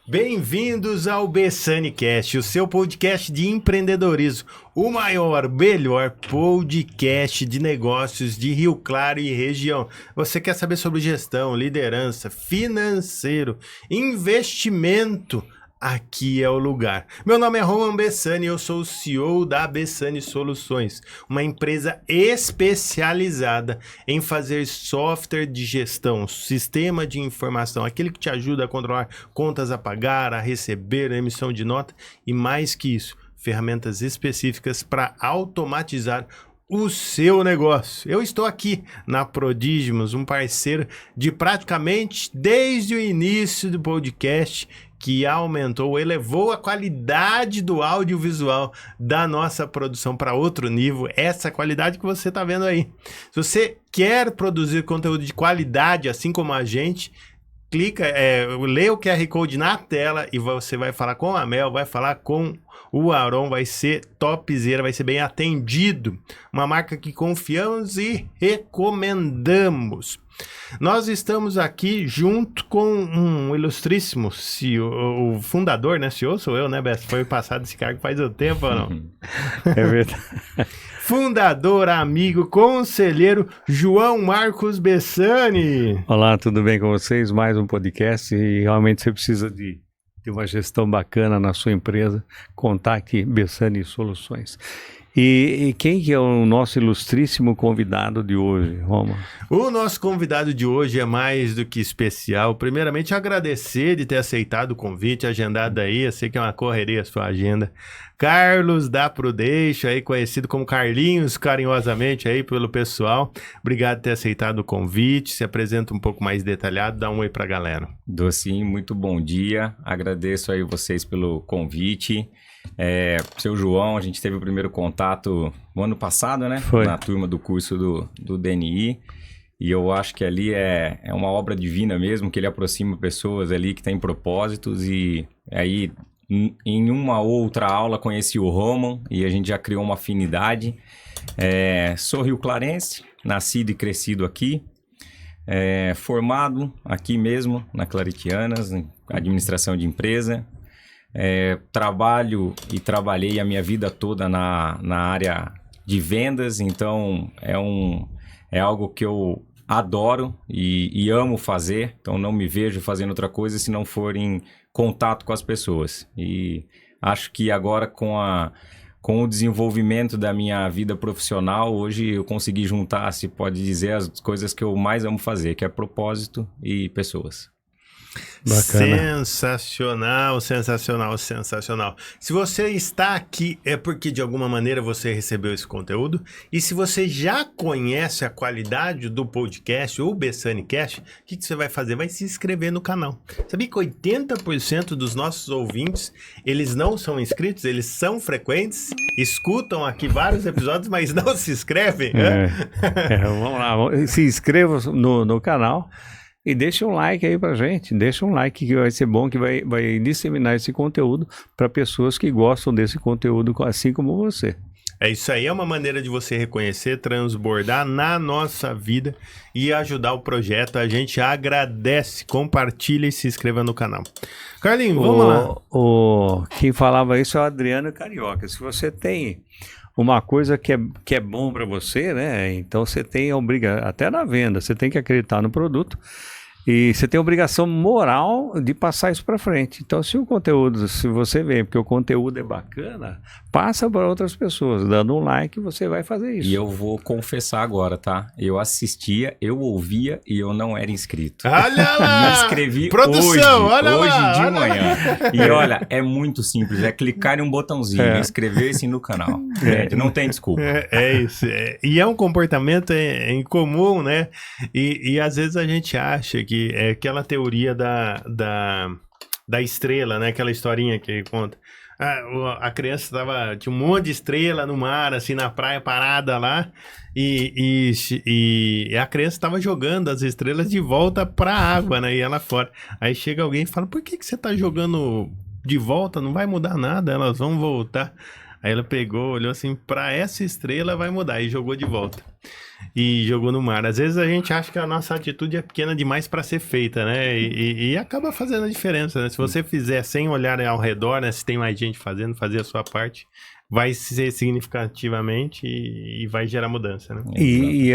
Bem-vindos ao BessaniCast, o seu podcast de empreendedorismo, o maior, melhor podcast de negócios de Rio Claro e região. Você quer saber sobre gestão, liderança, financeiro, investimento? Aqui é o lugar. Meu nome é Roman Bessani e eu sou o CEO da Bessani Soluções, uma empresa especializada em fazer software de gestão, sistema de informação, aquele que te ajuda a controlar contas a pagar, a receber, a emissão de nota e mais que isso, ferramentas específicas para automatizar o seu negócio. Eu estou aqui na Prodigimus, um parceiro de praticamente desde o início do podcast, que aumentou, elevou a qualidade do audiovisual da nossa produção para outro nível, essa qualidade que você está vendo aí. Se você quer produzir conteúdo de qualidade, assim como a gente, clica, lê o QR Code na tela e você vai falar com a Mel, vai falar com o Aron, vai ser topzera, vai ser bem atendido. Uma marca que confiamos e recomendamos. Nós estamos aqui junto com um ilustríssimo CEO, o fundador, né? CEO sou eu, né, Bessa? Foi passado esse cargo faz um tempo ou não? É verdade. Fundador, amigo, conselheiro João Marcos Bessani. Olá, tudo bem com vocês? Mais um podcast e realmente você precisa de uma gestão bacana na sua empresa. Contact Bessani Soluções. E quem que é o nosso ilustríssimo convidado de hoje, Roma? O nosso convidado de hoje é mais do que especial. Primeiramente, agradecer de ter aceitado o convite, agendado aí. Eu sei que é uma correria a sua agenda. Carlos da Prudeixo, aí conhecido como Carlinhos, carinhosamente aí pelo pessoal. Obrigado por ter aceitado o convite. Se apresenta um pouco mais detalhado, dá um oi pra galera. Dou sim, muito bom dia. Agradeço aí vocês pelo convite. Seu João, a gente teve o primeiro contato no ano passado, né? Foi. Na turma do curso do DNI. E eu acho que ali é uma obra divina mesmo, que ele aproxima pessoas ali que têm propósitos. E aí, em uma outra aula, conheci o Roman e a gente já criou uma afinidade. Sou rio-clarense, nascido e crescido aqui. Formado aqui mesmo, na Claretianas, em administração de empresa. Trabalho e trabalhei a minha vida toda na área de vendas, então é algo que eu adoro e amo fazer, então não me vejo fazendo outra coisa se não for em contato com as pessoas. E acho que agora com o desenvolvimento da minha vida profissional, hoje eu consegui juntar, se pode dizer, as coisas que eu mais amo fazer, que é propósito e pessoas. Bacana. Sensacional, sensacional, sensacional. Se você está aqui é porque de alguma maneira você recebeu esse conteúdo, e se você já conhece a qualidade do podcast ou BessaniCast, o que você vai fazer? Vai se inscrever no canal. Sabia que 80% dos nossos ouvintes, eles não são inscritos, eles são frequentes, escutam aqui vários episódios, mas não se inscrevem? Vamos lá, se inscreva no canal. E deixa um like aí pra gente, deixa um like que vai ser bom, que vai disseminar esse conteúdo para pessoas que gostam desse conteúdo, assim como você. É isso aí, é uma maneira de você reconhecer, transbordar na nossa vida e ajudar o projeto. A gente agradece, compartilha e se inscreva no canal. Carlinhos, vamos lá. Quem falava isso é o Adriano Carioca. Se você tem uma coisa que é bom para você, né? Então você tem a obrigação, até na venda, você tem que acreditar no produto e você tem a obrigação moral de passar isso para frente. Então se você vê, porque o conteúdo é bacana, passa para outras pessoas, dando um like, você vai fazer isso. E eu vou confessar agora, tá? Eu assistia, eu ouvia e eu não era inscrito. Olha lá! Me inscrevi Produção, hoje de manhã. E olha, é muito simples, é clicar em um botãozinho, inscrever-se no canal. Não tem desculpa. É isso. E é um comportamento incomum, né? E às vezes a gente acha que é aquela teoria da estrela, né? Aquela historinha que conta. A criança tinha um monte de estrela no mar, assim, na praia, parada lá, e a criança estava jogando as estrelas de volta para a água, né? E ela fora. Aí chega alguém e fala, por que você está jogando de volta? Não vai mudar nada, elas vão voltar. Aí ela pegou, olhou assim, pra essa estrela vai mudar, e jogou de volta. E jogou no mar. Às vezes a gente acha que a nossa atitude é pequena demais para ser feita, né? E acaba fazendo a diferença, né? Se você fizer sem olhar ao redor, né? Se tem mais gente fazendo, fazer a sua parte, vai ser significativamente e vai gerar mudança, né? E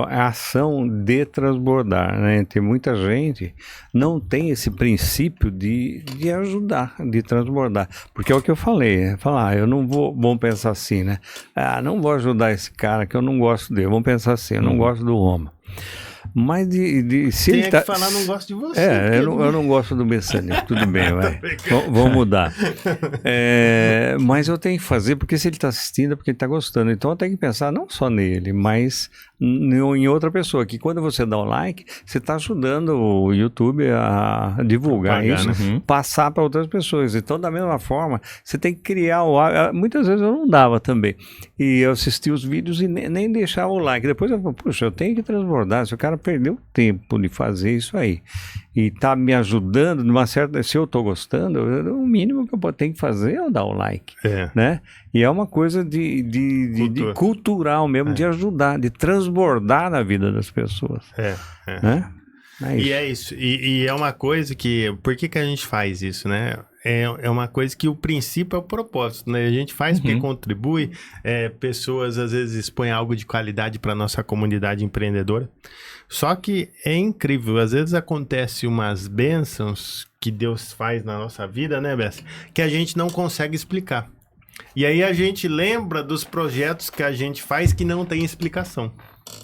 a ação de transbordar, né? Tem muita gente não tem esse princípio de ajudar, de transbordar. Porque é o que eu falei, né? Falar, eu não vou, vamos pensar assim, né? Não vou ajudar esse cara que eu não gosto dele. Vamos pensar assim, eu não gosto do Roma. Mas se Tem ele tá... que falar, não gosto de você. eu não gosto do Bessani. Tudo bem, vai. Vamos mudar. Mas eu tenho que fazer, porque se ele está assistindo é porque ele está gostando. Então eu tenho que pensar não só nele, mas em outra pessoa. Que quando você dá o like, você está ajudando o YouTube a divulgar isso, né? passar para outras pessoas. Então, da mesma forma, você tem que criar o hábito. Muitas vezes eu não dava também. E eu assistia os vídeos e nem deixava o like. Depois eu falei, puxa, eu tenho que transbordar. Se o cara perdeu tempo de fazer isso aí e tá me ajudando numa certa... Se eu tô gostando, o mínimo que eu tenho que fazer é dar o like, né? E é uma coisa de cultural mesmo, de ajudar, de transbordar na vida das pessoas. Né? E é isso. E é uma coisa que... Por que a gente faz isso, né? É uma coisa que o princípio é o propósito, né? A gente faz porque contribui, pessoas às vezes expõem algo de qualidade para nossa comunidade empreendedora. Só que é incrível, às vezes acontece umas bênçãos que Deus faz na nossa vida, né, Bessa? Que a gente não consegue explicar. E aí a gente lembra dos projetos que a gente faz que não tem explicação.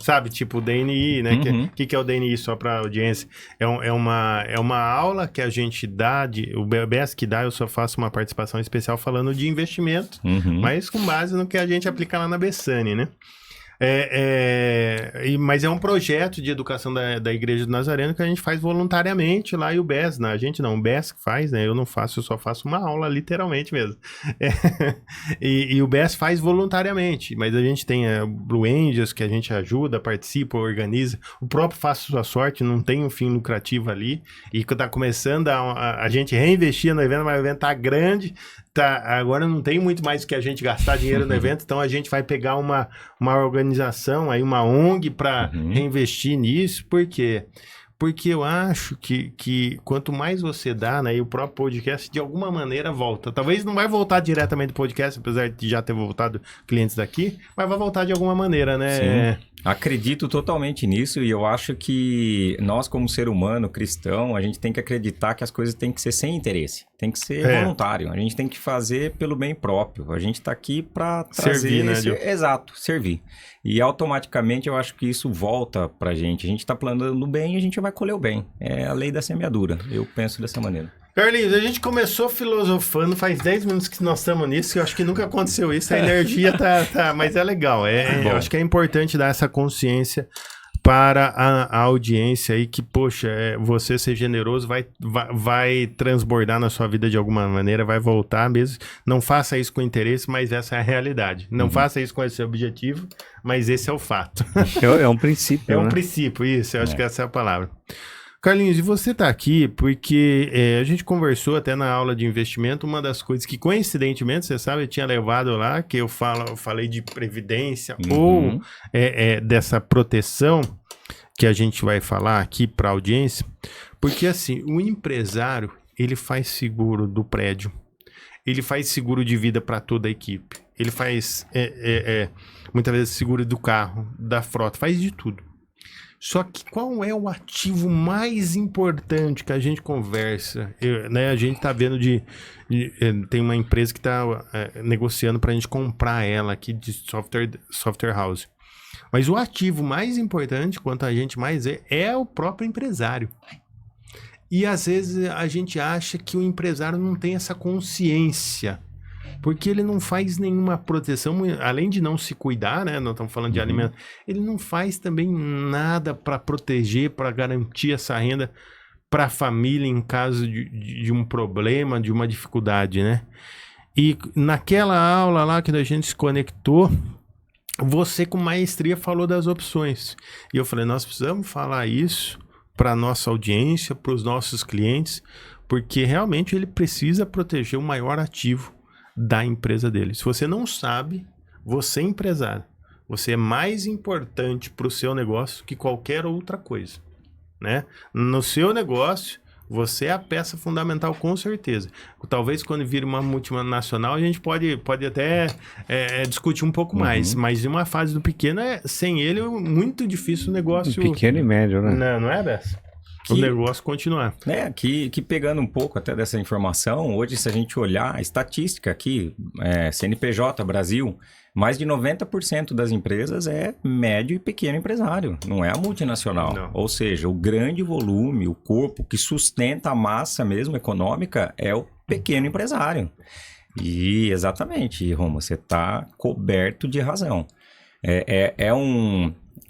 Sabe, tipo o DNI, né? Que é o DNI, só para audiência? É uma aula que a gente dá, o BS que dá, eu só faço uma participação especial falando de investimento, mas com base no que a gente aplica lá na Bessani, né? Mas é um projeto de educação da Igreja do Nazareno que a gente faz voluntariamente lá, e o BES, né? A gente não, o BES que faz, né? Eu não faço, eu só faço uma aula, literalmente mesmo. E o BES faz voluntariamente, mas a gente tem a Blue Angels, que a gente ajuda, participa, organiza. O próprio Faça Sua Sorte não tem um fim lucrativo ali, e que tá começando a gente reinvestir no evento, mas o evento tá grande, agora não tem muito mais que a gente gastar dinheiro no evento, então a gente vai pegar uma organização, aí uma ONG para reinvestir nisso. Por quê? Porque eu acho que quanto mais você dá, né, e o próprio podcast de alguma maneira volta. Talvez não vai voltar diretamente do podcast, apesar de já ter voltado clientes daqui, mas vai voltar de alguma maneira, né? Sim. Acredito totalmente nisso, e eu acho que nós, como ser humano cristão, a gente tem que acreditar que as coisas têm que ser sem interesse, tem que ser voluntário, a gente tem que fazer pelo bem próprio, a gente está aqui para trazer... Servir, né? Exato, servir. E automaticamente eu acho que isso volta para a gente está plantando o bem e a gente vai colher o bem. É a lei da semeadura, eu penso dessa maneira. Carlinhos, a gente começou filosofando, faz 10 minutos que nós estamos nisso, eu acho que nunca aconteceu isso, a energia tá mas é legal, eu acho que é importante dar essa consciência para a audiência aí, que, poxa, você ser generoso vai transbordar na sua vida de alguma maneira, vai voltar mesmo, não faça isso com interesse, mas essa é a realidade, não faça isso com esse objetivo, mas esse é o fato. É um princípio, um princípio, isso, eu acho que essa é a palavra. Carlinhos, e você está aqui porque a gente conversou até na aula de investimento, uma das coisas que, coincidentemente, você sabe, eu tinha levado lá, que eu falei de previdência ou dessa proteção que a gente vai falar aqui para a audiência, porque assim, o empresário, ele faz seguro do prédio, ele faz seguro de vida para toda a equipe, ele faz muitas vezes seguro do carro, da frota, faz de tudo. Só que qual é o ativo mais importante que a gente conversa? A gente tá vendo tem uma empresa que tá negociando para a gente comprar ela aqui de software house. Mas o ativo mais importante, quanto a gente mais é o próprio empresário. E às vezes a gente acha que o empresário não tem essa consciência, porque ele não faz nenhuma proteção, além de não se cuidar, né? Nós estamos falando de alimento, ele não faz também nada para proteger, para garantir essa renda para a família em caso de um problema, de uma dificuldade, né? E naquela aula lá que a gente se conectou, você com maestria falou das opções. E eu falei, nós precisamos falar isso para a nossa audiência, para os nossos clientes, porque realmente ele precisa proteger o maior ativo da empresa dele. Se você não sabe, você é empresário. Você é mais importante para o seu negócio que qualquer outra coisa, né? No seu negócio, você é a peça fundamental, com certeza. Talvez quando vire uma multinacional, a gente pode até discutir um pouco mais. Mas em uma fase do pequeno, sem ele, é muito difícil o negócio... Pequeno e médio, né? Não é, Bessa? O negócio continuar. Que pegando um pouco até dessa informação, hoje se a gente olhar a estatística aqui, CNPJ Brasil, mais de 90% das empresas é médio e pequeno empresário, não é a multinacional. Não. Ou seja, o grande volume, o corpo que sustenta a massa mesmo econômica é o pequeno empresário. E exatamente, Roma, você está coberto de razão.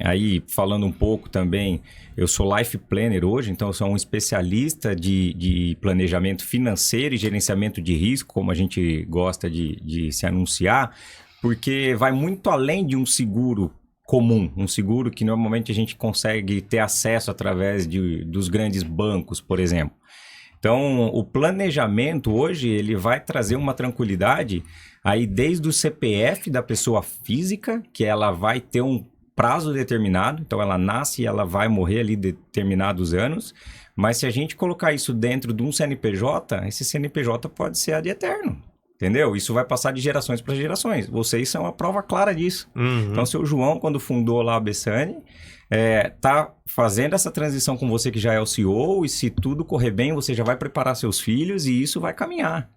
Aí, falando um pouco também, eu sou Life Planner hoje, então eu sou um especialista de planejamento financeiro e gerenciamento de risco, como a gente gosta de se anunciar, porque vai muito além de um seguro comum, um seguro que normalmente a gente consegue ter acesso através dos grandes bancos, por exemplo. Então, o planejamento hoje, ele vai trazer uma tranquilidade aí desde o CPF da pessoa física, que ela vai ter um prazo determinado, então ela nasce e ela vai morrer ali determinados anos, mas se a gente colocar isso dentro de um CNPJ, esse CNPJ pode ser ad eterno, entendeu? Isso vai passar de gerações para gerações. Vocês são a prova clara disso. Uhum. Então, seu João, quando fundou lá a Bessani, tá fazendo essa transição com você que já é o CEO, e se tudo correr bem, você já vai preparar seus filhos e isso vai caminhar.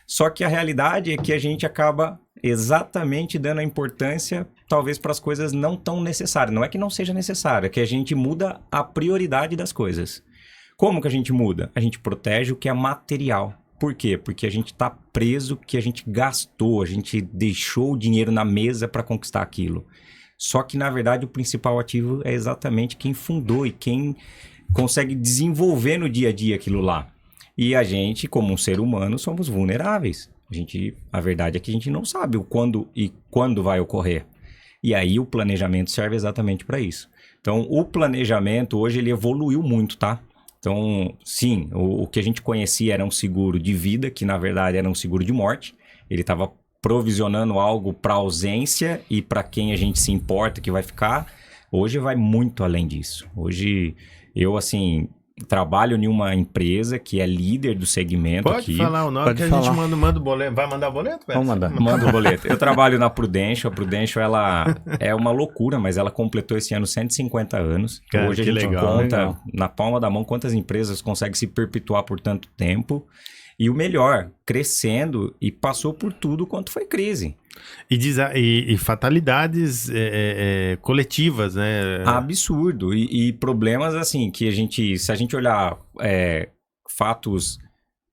Só que a realidade é que a gente acaba exatamente dando a importância, talvez, para as coisas não tão necessárias. Não é que não seja necessário, é que a gente muda a prioridade das coisas. Como que a gente muda? A gente protege o que é material. Por quê? Porque a gente está preso, que a gente gastou, a gente deixou o dinheiro na mesa para conquistar aquilo. Só que, na verdade, o principal ativo é exatamente quem fundou e quem consegue desenvolver no dia a dia aquilo lá. E a gente, como um ser humano, somos vulneráveis. A verdade é que a gente não sabe o quando e quando vai ocorrer. E aí o planejamento serve exatamente para isso. Então, o planejamento hoje ele evoluiu muito, tá? Então, sim, o que a gente conhecia era um seguro de vida, que na verdade era um seguro de morte. Ele estava provisionando algo para ausência e para quem a gente se importa que vai ficar. Hoje vai muito além disso. Hoje eu, assim, trabalho em uma empresa que é líder do segmento aqui. Pode falar o nome Pode que a falar. gente manda o boleto. Vai mandar o boleto, velho? Vamos mandar. Manda o boleto. Eu trabalho na Prudential. A Prudential, ela é uma loucura, mas ela completou esse ano 150 anos. Então, Cara, hoje a que gente legal, conta legal. na palma da mão quantas empresas conseguem se perpetuar por tanto tempo. E o melhor, crescendo e passou por tudo quanto foi crise. E fatalidades coletivas, né? Absurdo. E problemas assim, que se a gente olhar fatos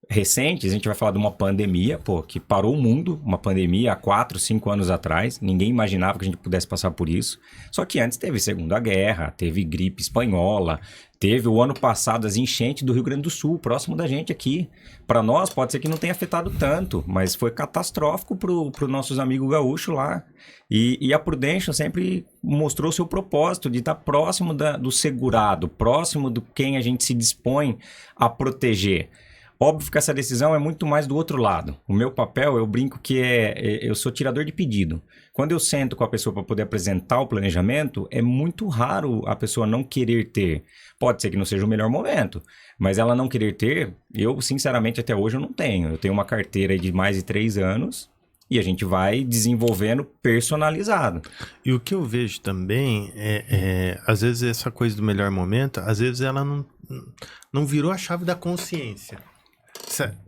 recentes, a gente vai falar de uma pandemia, que parou o mundo, uma pandemia há 4, 5 anos atrás. Ninguém imaginava que a gente pudesse passar por isso. Só que antes teve Segunda Guerra, teve gripe espanhola, teve o ano passado as enchentes do Rio Grande do Sul, próximo da gente aqui. Para nós, pode ser que não tenha afetado tanto, mas foi catastrófico para os nossos amigos gaúchos lá. E a Prudential sempre mostrou seu propósito de estar próximo do segurado, próximo do quem a gente se dispõe a proteger. Óbvio que essa decisão é muito mais do outro lado. O meu papel, eu brinco que eu sou tirador de pedido. Quando eu sento com a pessoa para poder apresentar o planejamento, é muito raro a pessoa não querer ter. Pode ser que não seja o melhor momento, mas ela não querer ter, eu sinceramente até hoje eu não tenho. Eu tenho uma carteira de mais de 3 anos e a gente vai desenvolvendo personalizado. E o que eu vejo também às vezes essa coisa do melhor momento, às vezes ela não virou a chave da consciência.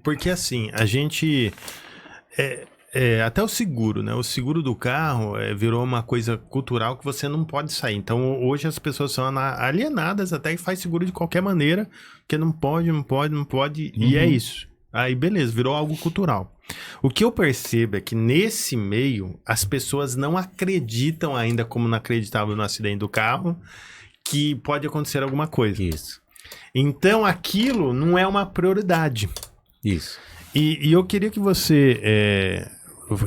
Porque assim, a gente... até o seguro, né? O seguro do carro virou uma coisa cultural que você não pode sair. Então, hoje as pessoas são alienadas até e faz seguro de qualquer maneira, porque não pode, e é isso. Aí, beleza, virou algo cultural. O que eu percebo é que nesse meio, as pessoas não acreditam ainda, como não acreditavam no acidente do carro, que pode acontecer alguma coisa. Isso. Então, aquilo não é uma prioridade. Isso. E eu queria que você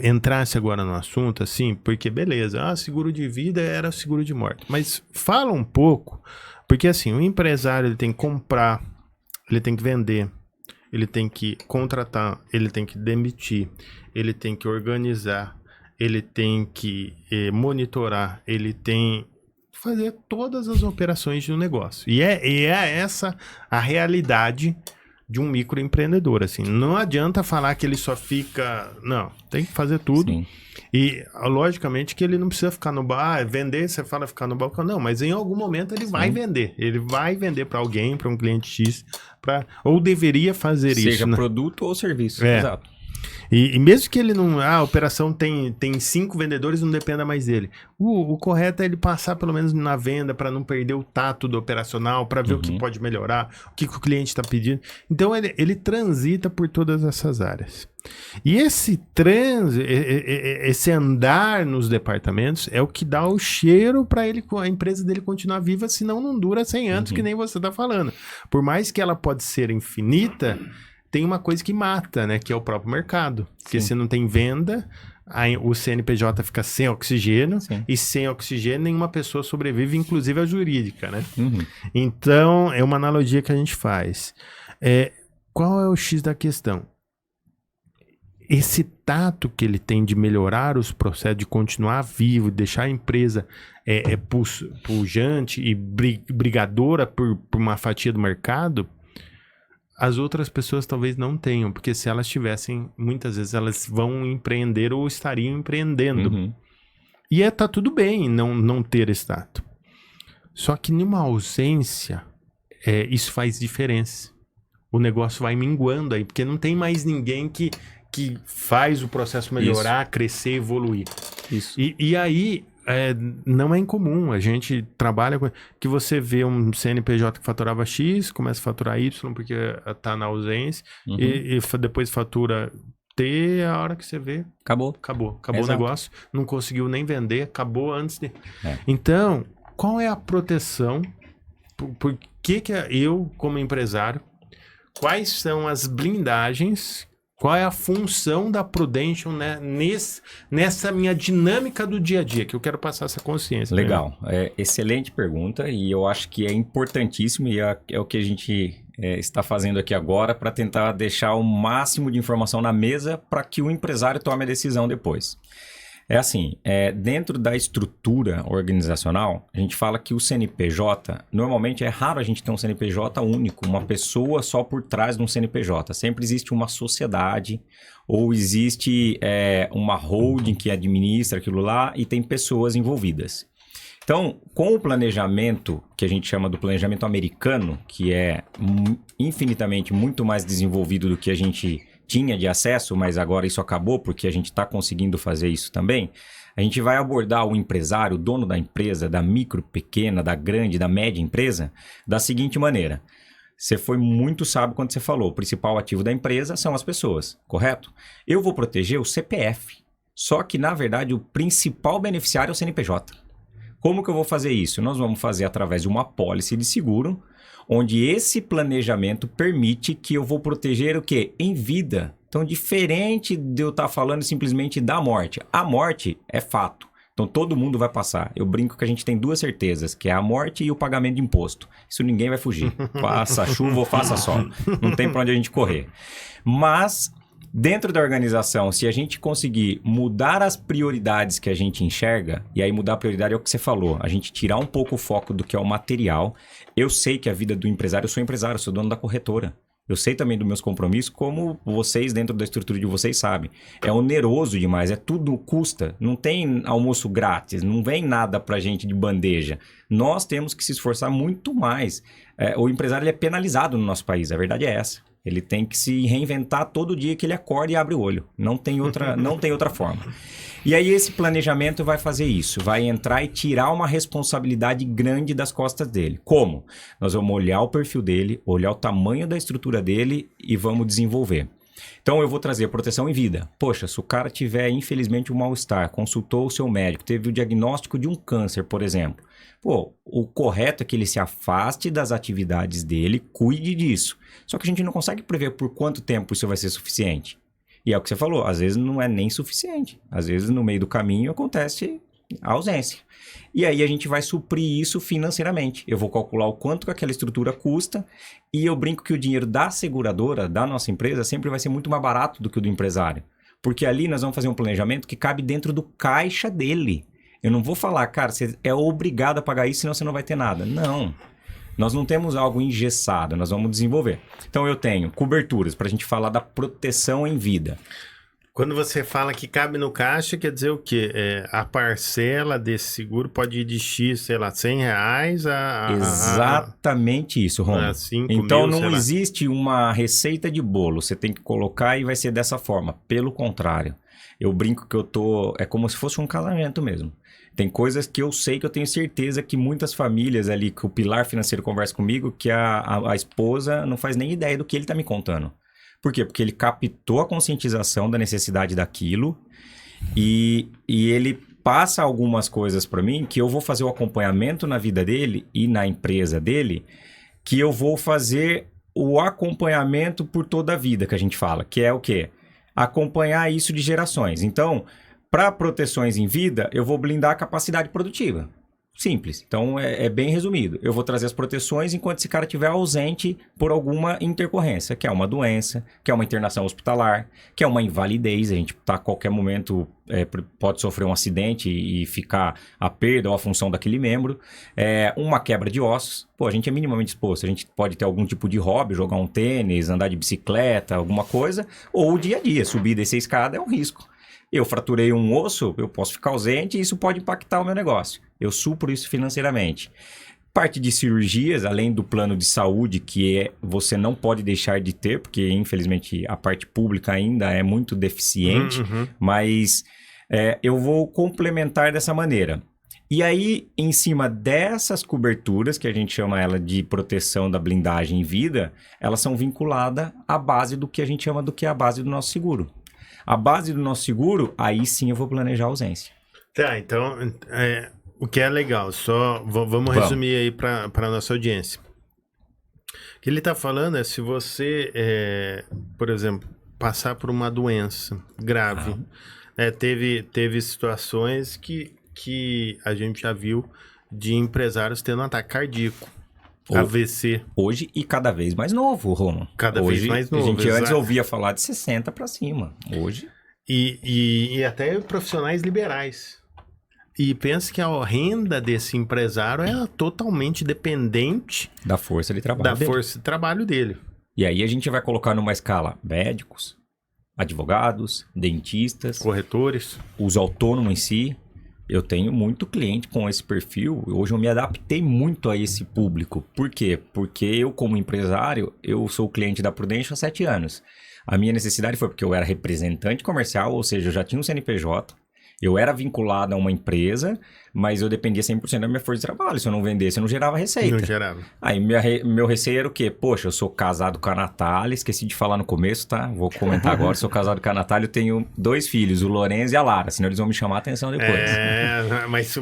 entrasse agora no assunto, assim, porque beleza, seguro de vida era seguro de morte. Mas fala um pouco, porque assim, o empresário ele tem que comprar, ele tem que vender, ele tem que contratar, ele tem que demitir, ele tem que organizar, ele tem que monitorar, ele tem que fazer todas as operações de um negócio. E é essa a realidade de um microempreendedor, assim. Não adianta falar que ele só fica... Não, tem que fazer tudo. Sim. E, logicamente, que ele não precisa ficar no bar, vender, você fala ficar no balcão. Não, mas em algum momento ele vai vender. Ele vai vender para alguém, para um cliente X, ou deveria fazer isso. Seja né? produto ou serviço, exato. E mesmo que ele não... a operação tem 5 vendedores, não dependa mais dele. O correto é ele passar pelo menos na venda para não perder o tato do operacional, para ver o que pode melhorar, o que o cliente está pedindo. Então ele transita por todas essas áreas. E esse andar nos departamentos é o que dá o cheiro para a empresa dele continuar viva, senão não dura 100 anos, que nem você está falando. Por mais que ela pode ser infinita, tem uma coisa que mata, né? Que é o próprio mercado. Porque se não tem venda, o CNPJ fica sem oxigênio. Sim. E sem oxigênio, nenhuma pessoa sobrevive, inclusive a jurídica, né? Então, é uma analogia que a gente faz. Qual é o X da questão? Esse tato que ele tem de melhorar os processos, de continuar vivo, deixar a empresa pujante e brigadora por uma fatia do mercado, as outras pessoas talvez não tenham, porque se elas tivessem, muitas vezes elas vão empreender ou estariam empreendendo. E tá tudo bem não ter esse tato. Só que numa ausência, isso faz diferença. O negócio vai minguando aí, porque não tem mais ninguém que faz o processo melhorar, crescer, evoluir. Isso. E aí... não é incomum, a gente trabalha com... que você vê um CNPJ que faturava X, começa a faturar Y porque tá na ausência, e depois fatura T, a hora que você vê... Acabou o negócio, não conseguiu nem vender, acabou antes de... Então, qual é a proteção? Por que eu, como empresário, quais são as blindagens... Qual é a função da Prudential, né, nessa minha dinâmica do dia a dia, que eu quero passar essa consciência. Legal. Excelente pergunta e eu acho que é importantíssimo e é o que a gente está fazendo aqui agora para tentar deixar o máximo de informação na mesa para que o empresário tome a decisão depois. É assim, dentro da estrutura organizacional, a gente fala que o CNPJ, normalmente é raro a gente ter um CNPJ único, uma pessoa só por trás de um CNPJ. Sempre existe uma sociedade ou existe uma holding que administra aquilo lá e tem pessoas envolvidas. Então, com o planejamento, que a gente chama do planejamento americano, que é infinitamente muito mais desenvolvido do que a gente tinha de acesso, mas agora isso acabou porque a gente está conseguindo fazer isso também, a gente vai abordar o empresário, o dono da empresa, da micro, pequena, da grande, da média empresa, da seguinte maneira. Você foi muito sábio quando você falou, o principal ativo da empresa são as pessoas, correto? Eu vou proteger o CPF, só que na verdade o principal beneficiário é o CNPJ. Como que eu vou fazer isso? Nós vamos fazer através de uma apólice de seguro, onde esse planejamento permite que eu vou proteger o quê? Em vida. Então, diferente de eu estar falando simplesmente da morte. A morte é fato. Então, todo mundo vai passar. Eu brinco que a gente tem 2 certezas, que é a morte e o pagamento de imposto. Isso ninguém vai fugir. Faça chuva ou faça sol. Não tem para onde a gente correr. Mas... dentro da organização, se a gente conseguir mudar as prioridades que a gente enxerga, e aí mudar a prioridade é o que você falou, a gente tirar um pouco o foco do que é o material. Eu sei que a vida do empresário, eu sou empresário, eu sou dono da corretora. Eu sei também dos meus compromissos, como vocês dentro da estrutura de vocês sabem. É oneroso demais, tudo custa. Não tem almoço grátis, não vem nada pra gente de bandeja. Nós temos que se esforçar muito mais. O empresário ele é penalizado no nosso país, a verdade é essa. Ele tem que se reinventar todo dia que ele acorda e abre o olho. Não tem outra forma. E aí esse planejamento vai fazer isso. Vai entrar e tirar uma responsabilidade grande das costas dele. Como? Nós vamos olhar o perfil dele, olhar o tamanho da estrutura dele e vamos desenvolver. Então eu vou trazer proteção em vida. Poxa, se o cara tiver infelizmente um mal-estar, consultou o seu médico, teve o diagnóstico de um câncer, por exemplo. O correto é que ele se afaste das atividades dele, cuide disso. Só que a gente não consegue prever por quanto tempo isso vai ser suficiente. E é o que você falou, às vezes não é nem suficiente. Às vezes no meio do caminho acontece A ausência. E aí a gente vai suprir isso financeiramente. Eu vou calcular o quanto que aquela estrutura custa e eu brinco que o dinheiro da seguradora, da nossa empresa, sempre vai ser muito mais barato do que o do empresário. Porque ali nós vamos fazer um planejamento que cabe dentro do caixa dele. Eu não vou falar, cara, você é obrigado a pagar isso, senão você não vai ter nada. Não. Nós não temos algo engessado, nós vamos desenvolver. Então eu tenho coberturas para a gente falar da proteção em vida. Quando você fala que cabe no caixa, quer dizer o quê? A parcela desse seguro pode ir de X, sei lá, R$100 Exatamente isso, Romulo. 5 então mil, não existe uma receita de bolo, você tem que colocar e vai ser dessa forma. Pelo contrário, eu brinco que é como se fosse um casamento mesmo. Tem coisas que eu sei que eu tenho certeza que muitas famílias ali, que o pilar financeiro conversa comigo, que a esposa não faz nem ideia do que ele está me contando. Por quê? Porque ele captou a conscientização da necessidade daquilo e ele passa algumas coisas para mim que eu vou fazer o acompanhamento na vida dele e na empresa dele, que eu vou fazer o acompanhamento por toda a vida, que a gente fala, que é o quê? Acompanhar isso de gerações. Então, para proteções em vida, eu vou blindar a capacidade produtiva. Simples. Então, é bem resumido. Eu vou trazer as proteções enquanto esse cara estiver ausente por alguma intercorrência, que é uma doença, que é uma internação hospitalar, que é uma invalidez. A gente a qualquer momento pode sofrer um acidente e ficar a perda ou a função daquele membro. Uma quebra de ossos. Pô, a gente é minimamente exposto. A gente pode ter algum tipo de hobby, jogar um tênis, andar de bicicleta, alguma coisa. Ou o dia a dia, subir e descer a escada é um risco. Eu fraturei um osso, eu posso ficar ausente e isso pode impactar o meu negócio. Eu supro isso financeiramente. Parte de cirurgias, além do plano de saúde, que você não pode deixar de ter, porque infelizmente a parte pública ainda é muito deficiente, mas eu vou complementar dessa maneira. E aí, em cima dessas coberturas, que a gente chama ela de proteção da blindagem em vida, elas são vinculadas à base do que a gente chama do que é a base do nosso seguro. A base do nosso seguro, aí sim eu vou planejar a ausência. Tá, então, o que é legal, só vamos resumir aí para a nossa audiência. O que ele está falando é se você, por exemplo, passar por uma doença grave, teve situações que a gente já viu de empresários tendo um ataque cardíaco. AVC. Hoje e cada vez mais novo, Romulo. Cada vez mais novo. A gente antes ouvia falar de 60 para cima. Hoje. E até profissionais liberais. E pensa que a renda desse empresário é totalmente dependente da força de trabalho força de trabalho dele. E aí a gente vai colocar numa escala médicos, advogados, dentistas, corretores, os autônomos em si. Eu tenho muito cliente com esse perfil. Hoje eu me adaptei muito a esse público. Por quê? Porque eu, como empresário, eu sou cliente da Prudential há 7 anos. A minha necessidade foi porque eu era representante comercial, ou seja, eu já tinha um CNPJ. Eu era vinculado a uma empresa, mas eu dependia 100% da minha força de trabalho. Se eu não vendesse, eu não gerava receita. Não gerava. Aí meu receio era o quê? Poxa, eu sou casado com a Natália, esqueci de falar no começo, tá? Vou comentar agora. Sou casado com a Natália, eu tenho 2 filhos, o Lorenzo e a Lara, senão eles vão me chamar a atenção depois.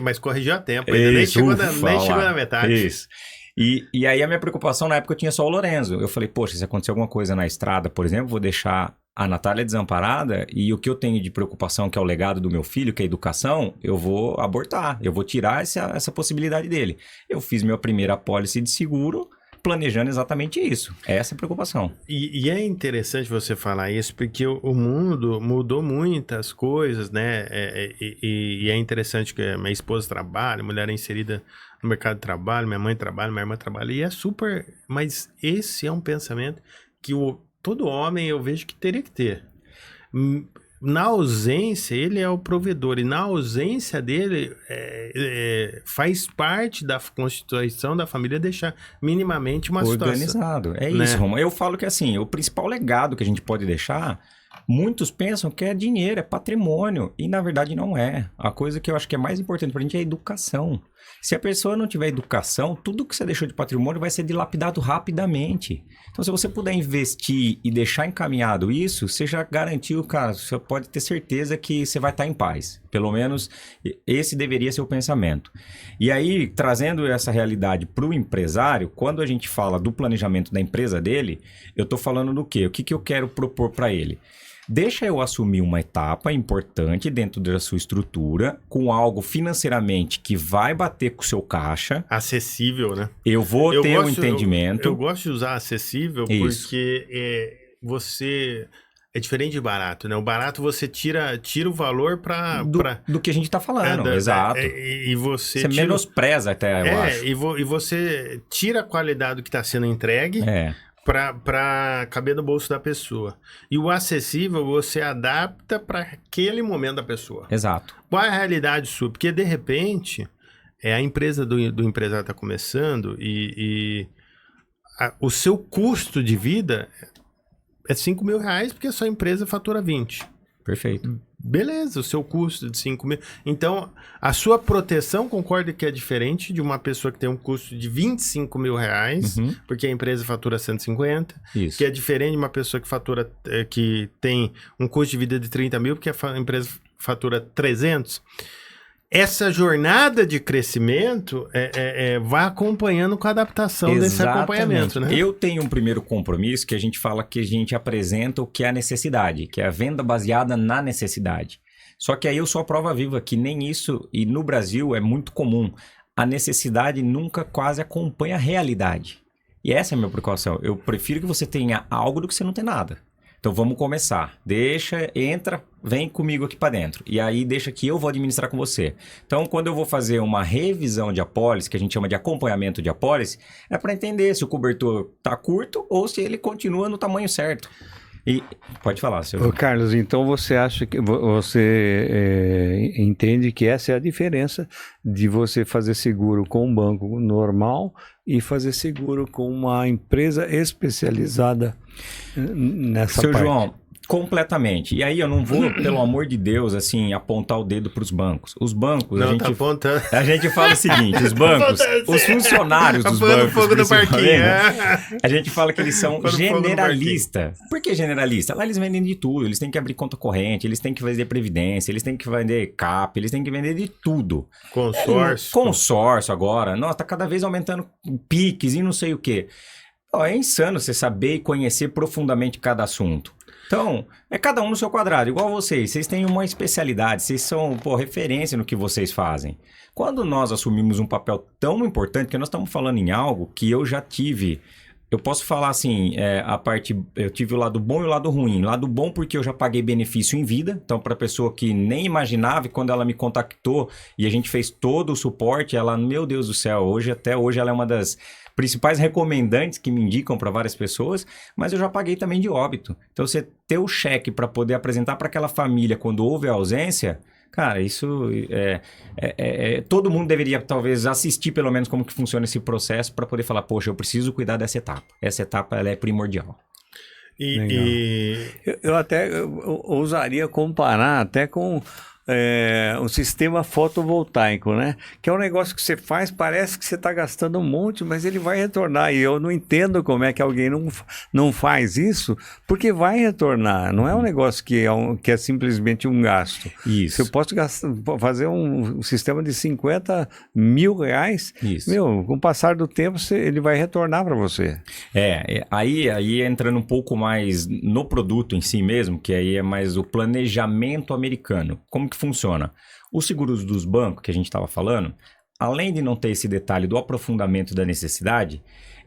Mas corrigiu a tempo, ainda nem chegou na metade. Isso. E aí a minha preocupação, na época eu tinha só o Lorenzo. Eu falei, poxa, se acontecer alguma coisa na estrada, por exemplo, vou deixar a Natália desamparada e o que eu tenho de preocupação, que é o legado do meu filho, que é a educação, eu vou abortar, eu vou tirar essa possibilidade dele. Eu fiz minha primeira apólice de seguro planejando exatamente isso. Essa é a preocupação. E é interessante você falar isso, porque o mundo mudou muitas coisas, né? E é interessante que minha esposa trabalha, a mulher é inserida no mercado de trabalho, minha mãe trabalha, minha irmã trabalha, e é super... Mas esse é um pensamento que todo homem eu vejo que teria que ter. Na ausência, ele é o provedor, e na ausência dele, faz parte da constituição da família deixar minimamente uma organizado. situação. É isso, Romulo. Eu falo que assim, o principal legado que a gente pode deixar, muitos pensam que é dinheiro, é patrimônio, e na verdade não é. A coisa que eu acho que é mais importante pra gente é a educação. Se a pessoa não tiver educação, tudo que você deixou de patrimônio vai ser dilapidado rapidamente. Então, se você puder investir e deixar encaminhado isso, você já garantiu, cara, você pode ter certeza que você vai estar em paz. Pelo menos, esse deveria ser o pensamento. E aí, trazendo essa realidade para o empresário, quando a gente fala do planejamento da empresa dele, eu estou falando do quê? O que eu quero propor para ele? Deixa eu assumir uma etapa importante dentro da sua estrutura, com algo financeiramente que vai bater com o seu caixa. Acessível, né? Eu vou ter um entendimento. Eu gosto de usar acessível porque você... É diferente de barato, né? O barato você tira o valor do que a gente tá falando, exato. E você menospreza até, eu acho. E você tira a qualidade do que está sendo entregue para caber no bolso da pessoa. E o acessível você adapta para aquele momento da pessoa. Exato. Qual é a realidade sua? Porque, de repente, a empresa do empresário está começando o seu custo de vida... É R$5.000 porque a sua empresa fatura 20. Perfeito. Beleza, o seu custo de 5 mil. Então, a sua proteção, concorda que é diferente de uma pessoa que tem um custo de R$25.000, porque a empresa fatura 150. Isso. Que é diferente de uma pessoa que fatura, que tem um custo de vida de 30 mil, porque a empresa fatura 300. Essa jornada de crescimento vai acompanhando com a adaptação desse acompanhamento, né? Eu tenho um primeiro compromisso que a gente fala que a gente apresenta o que é a necessidade, que é a venda baseada na necessidade. Só que aí eu sou a prova viva que nem isso, e no Brasil é muito comum, a necessidade nunca quase acompanha a realidade. E essa é a minha preocupação. Eu prefiro que você tenha algo do que você não tem nada. Então vamos começar. Entra, vem comigo aqui para dentro. E aí deixa que eu vou administrar com você. Então quando eu vou fazer uma revisão de apólice, que a gente chama de acompanhamento de apólice, é para entender se o cobertor está curto ou se ele continua no tamanho certo. E pode falar, seu. Ô, Carlos, então você acha que você entende que essa é a diferença de você fazer seguro com um banco normal e fazer seguro com uma empresa especializada nessa parte? Seu João, completamente. E aí eu não vou, pelo amor de Deus, assim, apontar o dedo para os bancos. Os bancos, não, a gente fala o seguinte, os bancos, os funcionários dos bancos, fogo no parquinho, a gente fala que eles são generalistas. Por que generalista? Lá eles vendem de tudo, eles têm que abrir conta corrente, eles têm que vender previdência, eles têm que vender CAP, eles têm que vender de tudo. Consórcio agora. Nossa, tá cada vez aumentando PIX e não sei o quê. É insano você saber e conhecer profundamente cada assunto. Então, é cada um no seu quadrado, igual vocês. Vocês têm uma especialidade, vocês são, referência no que vocês fazem. Quando nós assumimos um papel tão importante, que nós estamos falando em algo que eu já tive... Eu posso falar assim, eu tive o lado bom e o lado ruim. Lado bom porque eu já paguei benefício em vida. Então, para a pessoa que nem imaginava, e quando ela me contactou e a gente fez todo o suporte, ela, meu Deus do céu, até hoje ela é uma das principais recomendantes que me indicam para várias pessoas, mas eu já paguei também de óbito. Então, você ter o cheque para poder apresentar para aquela família quando houve a ausência... Cara, isso todo mundo deveria talvez assistir pelo menos como que funciona esse processo para poder falar, poxa, eu preciso cuidar dessa etapa. Essa etapa ela é primordial. Eu até ousaria comparar até com um sistema fotovoltaico, né? Que é um negócio que você faz, parece que você está gastando um monte, mas ele vai retornar. E eu não entendo como é que alguém não faz isso, porque vai retornar. Não é um negócio que é simplesmente um gasto. Isso. Se eu posso fazer um sistema de R$50 mil, isso. Com o passar do tempo, ele vai retornar para você. Aí entrando um pouco mais no produto em si mesmo, que aí é mais o planejamento americano. Como que funciona? Os seguros dos bancos que a gente estava falando, além de não ter esse detalhe do aprofundamento da necessidade,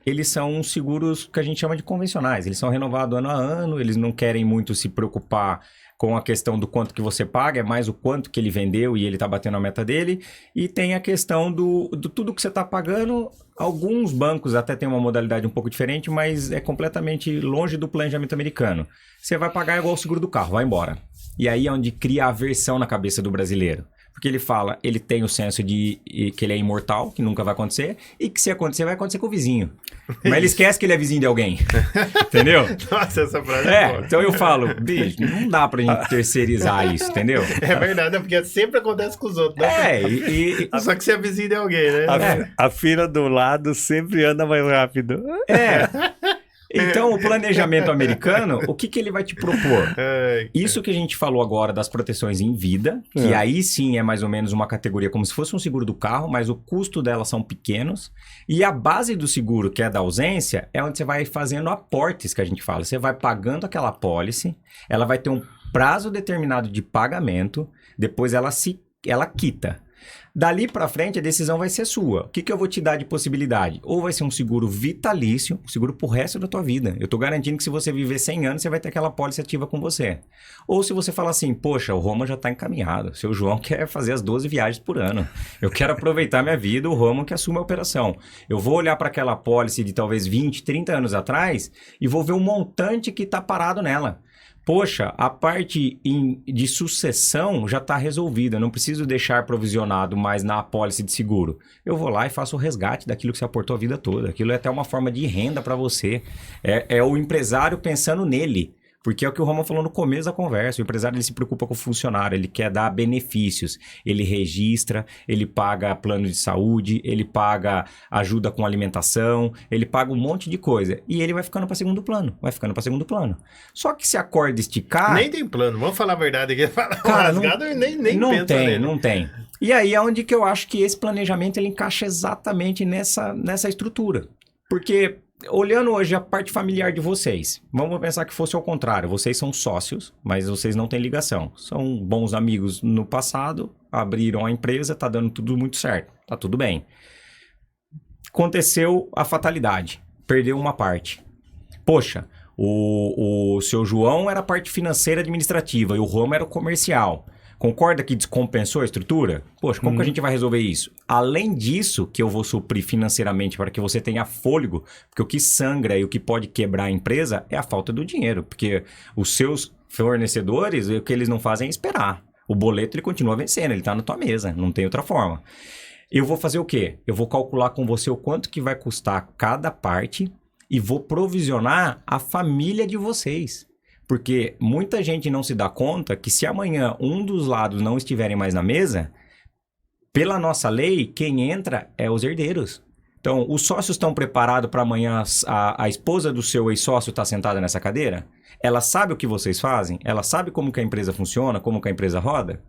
eles são seguros que a gente chama de convencionais. Eles são renovados ano a ano, eles não querem muito se preocupar com a questão do quanto que você paga, é mais o quanto que ele vendeu e ele está batendo a meta dele. E tem a questão do tudo que você está pagando. Alguns bancos até têm uma modalidade um pouco diferente, mas é completamente longe do planejamento americano. Você vai pagar igual o seguro do carro, vai embora. E aí é onde cria a aversão na cabeça do brasileiro. Porque ele fala, ele tem o senso de que ele é imortal, que nunca vai acontecer, e que se acontecer, vai acontecer com o vizinho. Mas ele esquece que ele é vizinho de alguém. Entendeu? Nossa, essa frase é boa. Então eu falo, bicho, não dá pra gente terceirizar isso, entendeu? É verdade, porque sempre acontece com os outros, né? Só que você é vizinho de alguém, né? A fila do lado sempre anda mais rápido. Então, o planejamento americano, o que ele vai te propor? Isso que a gente falou agora das proteções em vida, que aí sim é mais ou menos uma categoria como se fosse um seguro do carro, mas o custo delas são pequenos. E a base do seguro, que é da ausência, é onde você vai fazendo aportes, que a gente fala. Você vai pagando aquela apólice, ela vai ter um prazo determinado de pagamento, depois ela quita. Dali para frente, a decisão vai ser sua. O que eu vou te dar de possibilidade? Ou vai ser um seguro vitalício, um seguro pro resto da tua vida. Eu tô garantindo que se você viver 100 anos, você vai ter aquela pólice ativa com você. Ou se você falar assim, poxa, o Roma já tá encaminhado. Seu João quer fazer as 12 viagens por ano. Eu quero aproveitar minha vida, o Roma que assume a operação. Eu vou olhar para aquela pólice de talvez 20, 30 anos atrás e vou ver o montante que tá parado nela. Poxa, a parte de sucessão já está resolvida, não preciso deixar provisionado mais na apólice de seguro. Eu vou lá e faço o resgate daquilo que você aportou a vida toda. Aquilo é até uma forma de renda para você. É o empresário pensando nele. Porque é o que o Roman falou no começo da conversa. O empresário ele se preocupa com o funcionário, ele quer dar benefícios. Ele registra, ele paga plano de saúde, ele paga ajuda com alimentação, ele paga um monte de coisa. E ele vai ficando para segundo plano, Só que se a corda esticar... Nem tem plano, vamos falar a verdade aqui. Cara, rasgado, nem não pensa tem, nele. não tem. E aí é onde que eu acho que esse planejamento ele encaixa exatamente nessa estrutura. Porque... olhando hoje a parte familiar de vocês, vamos pensar que fosse ao contrário. Vocês são sócios, mas vocês não têm ligação. São bons amigos no passado, abriram a empresa, tá dando tudo muito certo. Tá tudo bem. Aconteceu a fatalidade. Perdeu uma parte. Poxa, o seu João era a parte financeira administrativa e o Roma era o comercial. Concorda que descompensou a estrutura? Poxa, como que a gente vai resolver isso? Além disso, que eu vou suprir financeiramente para que você tenha fôlego, porque o que sangra e o que pode quebrar a empresa é a falta do dinheiro, porque os seus fornecedores, o que eles não fazem é esperar. O boleto ele continua vencendo, ele está na tua mesa, não tem outra forma. Eu vou fazer o quê? Eu vou calcular com você o quanto que vai custar cada parte e vou provisionar a família de vocês. Porque muita gente não se dá conta que se amanhã um dos lados não estiverem mais na mesa, pela nossa lei, quem entra é os herdeiros. Então, os sócios estão preparados para amanhã a esposa do seu ex-sócio estar sentada nessa cadeira? Ela sabe o que vocês fazem? Ela sabe como que a empresa funciona, como que a empresa roda?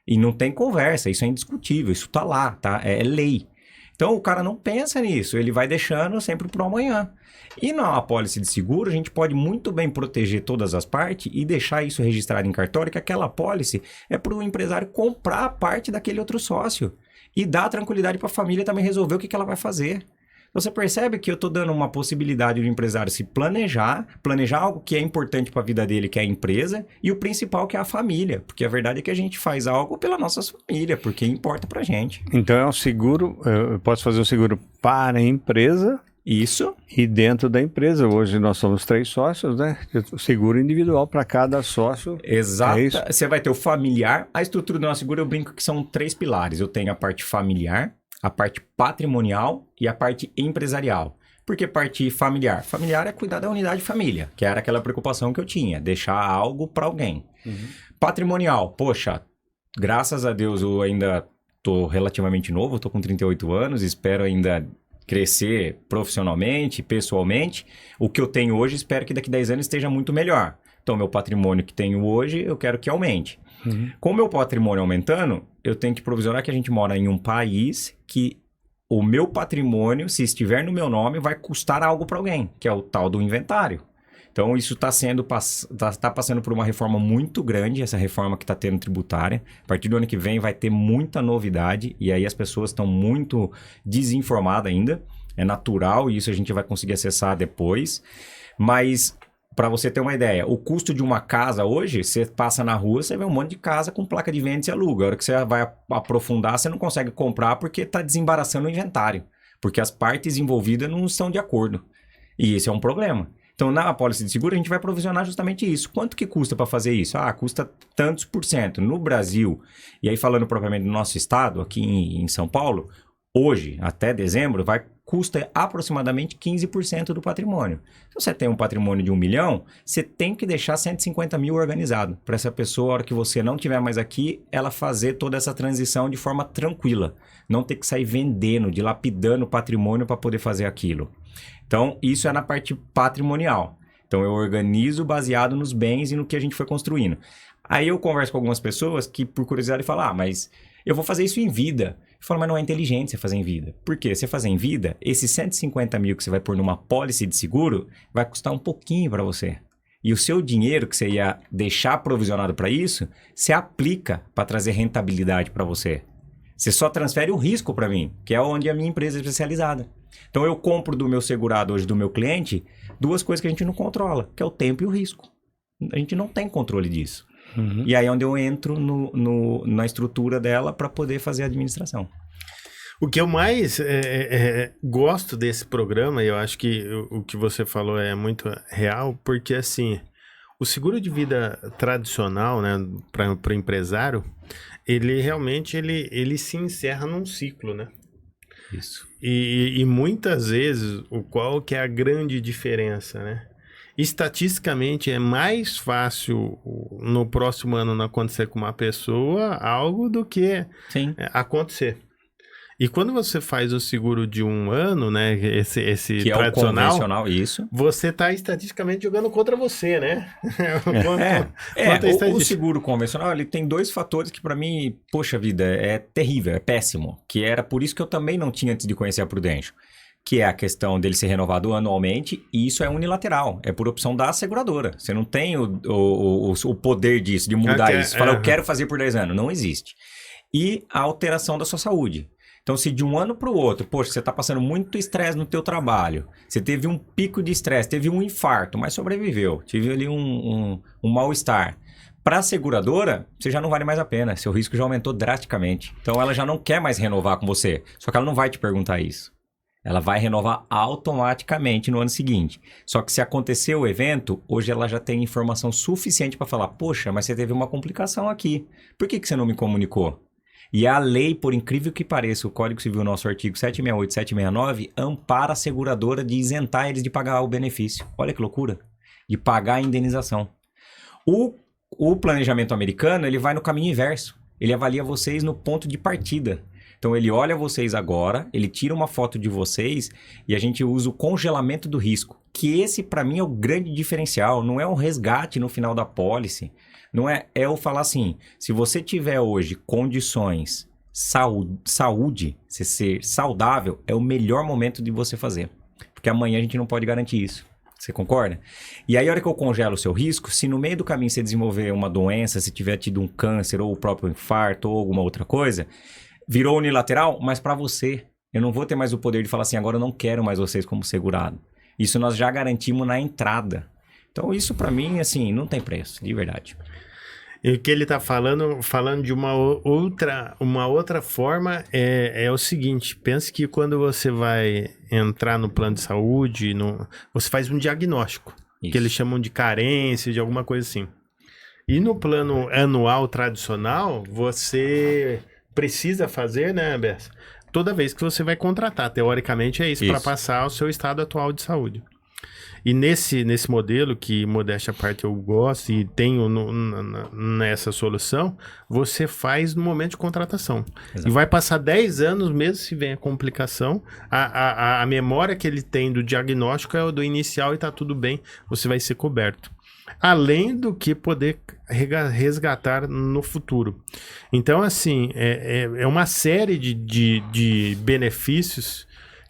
E não tem conversa, isso é indiscutível, isso está lá, tá? É lei. Então, o cara não pensa nisso, ele vai deixando sempre para o amanhã. E na apólice de seguro, a gente pode muito bem proteger todas as partes e deixar isso registrado em cartório, que aquela apólice é para o empresário comprar a parte daquele outro sócio e dar tranquilidade para a família também resolver o que ela vai fazer. Você percebe que eu estou dando uma possibilidade do empresário se planejar algo que é importante para a vida dele, que é a empresa, e o principal que é a família, porque a verdade é que a gente faz algo pela nossa família, porque importa para a gente. Então é um seguro, eu posso fazer um seguro para a empresa... Isso. E dentro da empresa, hoje nós somos 3 sócios, né? Seguro individual para cada sócio. Exato. É isso? Você vai ter o familiar. A estrutura do nosso seguro, eu brinco que são 3 pilares. Eu tenho a parte familiar, a parte patrimonial e a parte empresarial. Por que parte familiar? Familiar é cuidar da unidade de família, que era aquela preocupação que eu tinha, deixar algo para alguém. Patrimonial, poxa, graças a Deus eu ainda estou relativamente novo, estou com 38 anos, espero ainda... crescer profissionalmente, pessoalmente. O que eu tenho hoje, espero que daqui a 10 anos esteja muito melhor. Então, meu patrimônio que tenho hoje, eu quero que aumente. Com o meu patrimônio aumentando, eu tenho que provisionar que a gente mora em um país que o meu patrimônio, se estiver no meu nome, vai custar algo para alguém, que é o tal do inventário. Então, isso está passando por uma reforma muito grande, essa reforma que está tendo tributária. A partir do ano que vem vai ter muita novidade e aí as pessoas estão muito desinformadas ainda. É natural e isso a gente vai conseguir acessar depois. Mas, para você ter uma ideia, o custo de uma casa hoje, você passa na rua, você vê um monte de casa com placa de venda e aluga. A hora que você vai aprofundar, você não consegue comprar porque está desembaraçando o inventário. Porque as partes envolvidas não estão de acordo. E esse é um problema. Então, na apólice de seguro, a gente vai provisionar justamente isso. Quanto que custa para fazer isso? Custa tantos %. No Brasil, e aí falando propriamente do nosso estado, aqui em São Paulo, hoje, até dezembro, custa aproximadamente 15% do patrimônio. Se você tem um patrimônio de 1 milhão, você tem que deixar 150 mil organizado, para essa pessoa, a hora que você não estiver mais aqui, ela fazer toda essa transição de forma tranquila. Não ter que sair vendendo, dilapidando o patrimônio para poder fazer aquilo. Então, isso é na parte patrimonial. Então, eu organizo baseado nos bens e no que a gente foi construindo. Aí eu converso com algumas pessoas que, por curiosidade, falam, mas eu vou fazer isso em vida. Eu falo, mas não é inteligente você fazer em vida. Por quê? Você fazer em vida, esses 150 mil que você vai pôr numa pólice de seguro, vai custar um pouquinho para você. E o seu dinheiro que você ia deixar provisionado para isso, você aplica para trazer rentabilidade para você. Você só transfere o risco para mim, que é onde a minha empresa é especializada. Então eu compro do meu segurado hoje, do meu cliente, 2 coisas que a gente não controla, que é o tempo e o risco. A gente não tem controle disso. E aí é onde eu entro na estrutura dela para poder fazer a administração. O que eu mais gosto desse programa, e eu acho que o que você falou é muito real, porque assim, o seguro de vida tradicional, né, para o empresário, ele realmente ele se encerra num ciclo, né? Isso. E muitas vezes, qual que é a grande diferença, né? Estatisticamente, é mais fácil no próximo ano não acontecer com uma pessoa algo do que Sim. acontecer. E quando você faz o seguro de 1 ano, né, esse Que tradicional, é o convencional, isso. você está estatisticamente jogando contra você, né? O seguro convencional, ele tem 2 fatores que para mim, poxa vida, é terrível, é péssimo. Que era por isso que eu também não tinha antes de conhecer a Prudential. Que é a questão dele ser renovado anualmente, e isso é unilateral, é por opção da seguradora. Você não tem o poder disso, de mudar isso. Fala, eu quero fazer por 10 anos. Não existe. E a alteração da sua saúde. Então, se de um ano para o outro, poxa, você está passando muito estresse no teu trabalho, você teve um pico de estresse, teve um infarto, mas sobreviveu, tive ali um mal-estar. Para a seguradora, você já não vale mais a pena, seu risco já aumentou drasticamente. Então, ela já não quer mais renovar com você, só que ela não vai te perguntar isso. Ela vai renovar automaticamente no ano seguinte. Só que se acontecer o evento, hoje ela já tem informação suficiente para falar, poxa, mas você teve uma complicação aqui, por que você não me comunicou? E a lei, por incrível que pareça, o Código Civil, nosso artigo 768 e 769, ampara a seguradora de isentar eles de pagar o benefício. Olha que loucura. De pagar a indenização. O planejamento americano, ele vai no caminho inverso. Ele avalia vocês no ponto de partida. Então, ele olha vocês agora, ele tira uma foto de vocês e a gente usa o congelamento do risco. Que esse, para mim, é o grande diferencial. Não é um resgate no final da pólice. Não é eu falar assim, se você tiver hoje condições, saúde, você ser saudável, é o melhor momento de você fazer. Porque amanhã a gente não pode garantir isso. Você concorda? E aí, a hora que eu congelo o seu risco, se no meio do caminho você desenvolver uma doença, se tiver tido um câncer ou o próprio infarto ou alguma outra coisa, virou unilateral, mas para você. Eu não vou ter mais o poder de falar assim, agora eu não quero mais vocês como segurado. Isso nós já garantimos na entrada. Então, isso para mim, assim, não tem preço, de verdade. E o que ele está falando de uma outra forma, é o seguinte, pense que quando você vai entrar no plano de saúde, você faz um diagnóstico, Isso. que eles chamam de carência, de alguma coisa assim. E no plano anual tradicional, você precisa fazer, né, Bessa? Toda vez que você vai contratar, teoricamente é isso. Para passar o seu estado atual de saúde. E nesse modelo, que modéstia à parte eu gosto e tenho nessa solução, você faz no momento de contratação. Exato. E vai passar 10 anos, mesmo se vem a complicação, a memória que ele tem do diagnóstico é o do inicial e tá tudo bem, você vai ser coberto. Além do que poder resgatar no futuro. Então, assim, é uma série de benefícios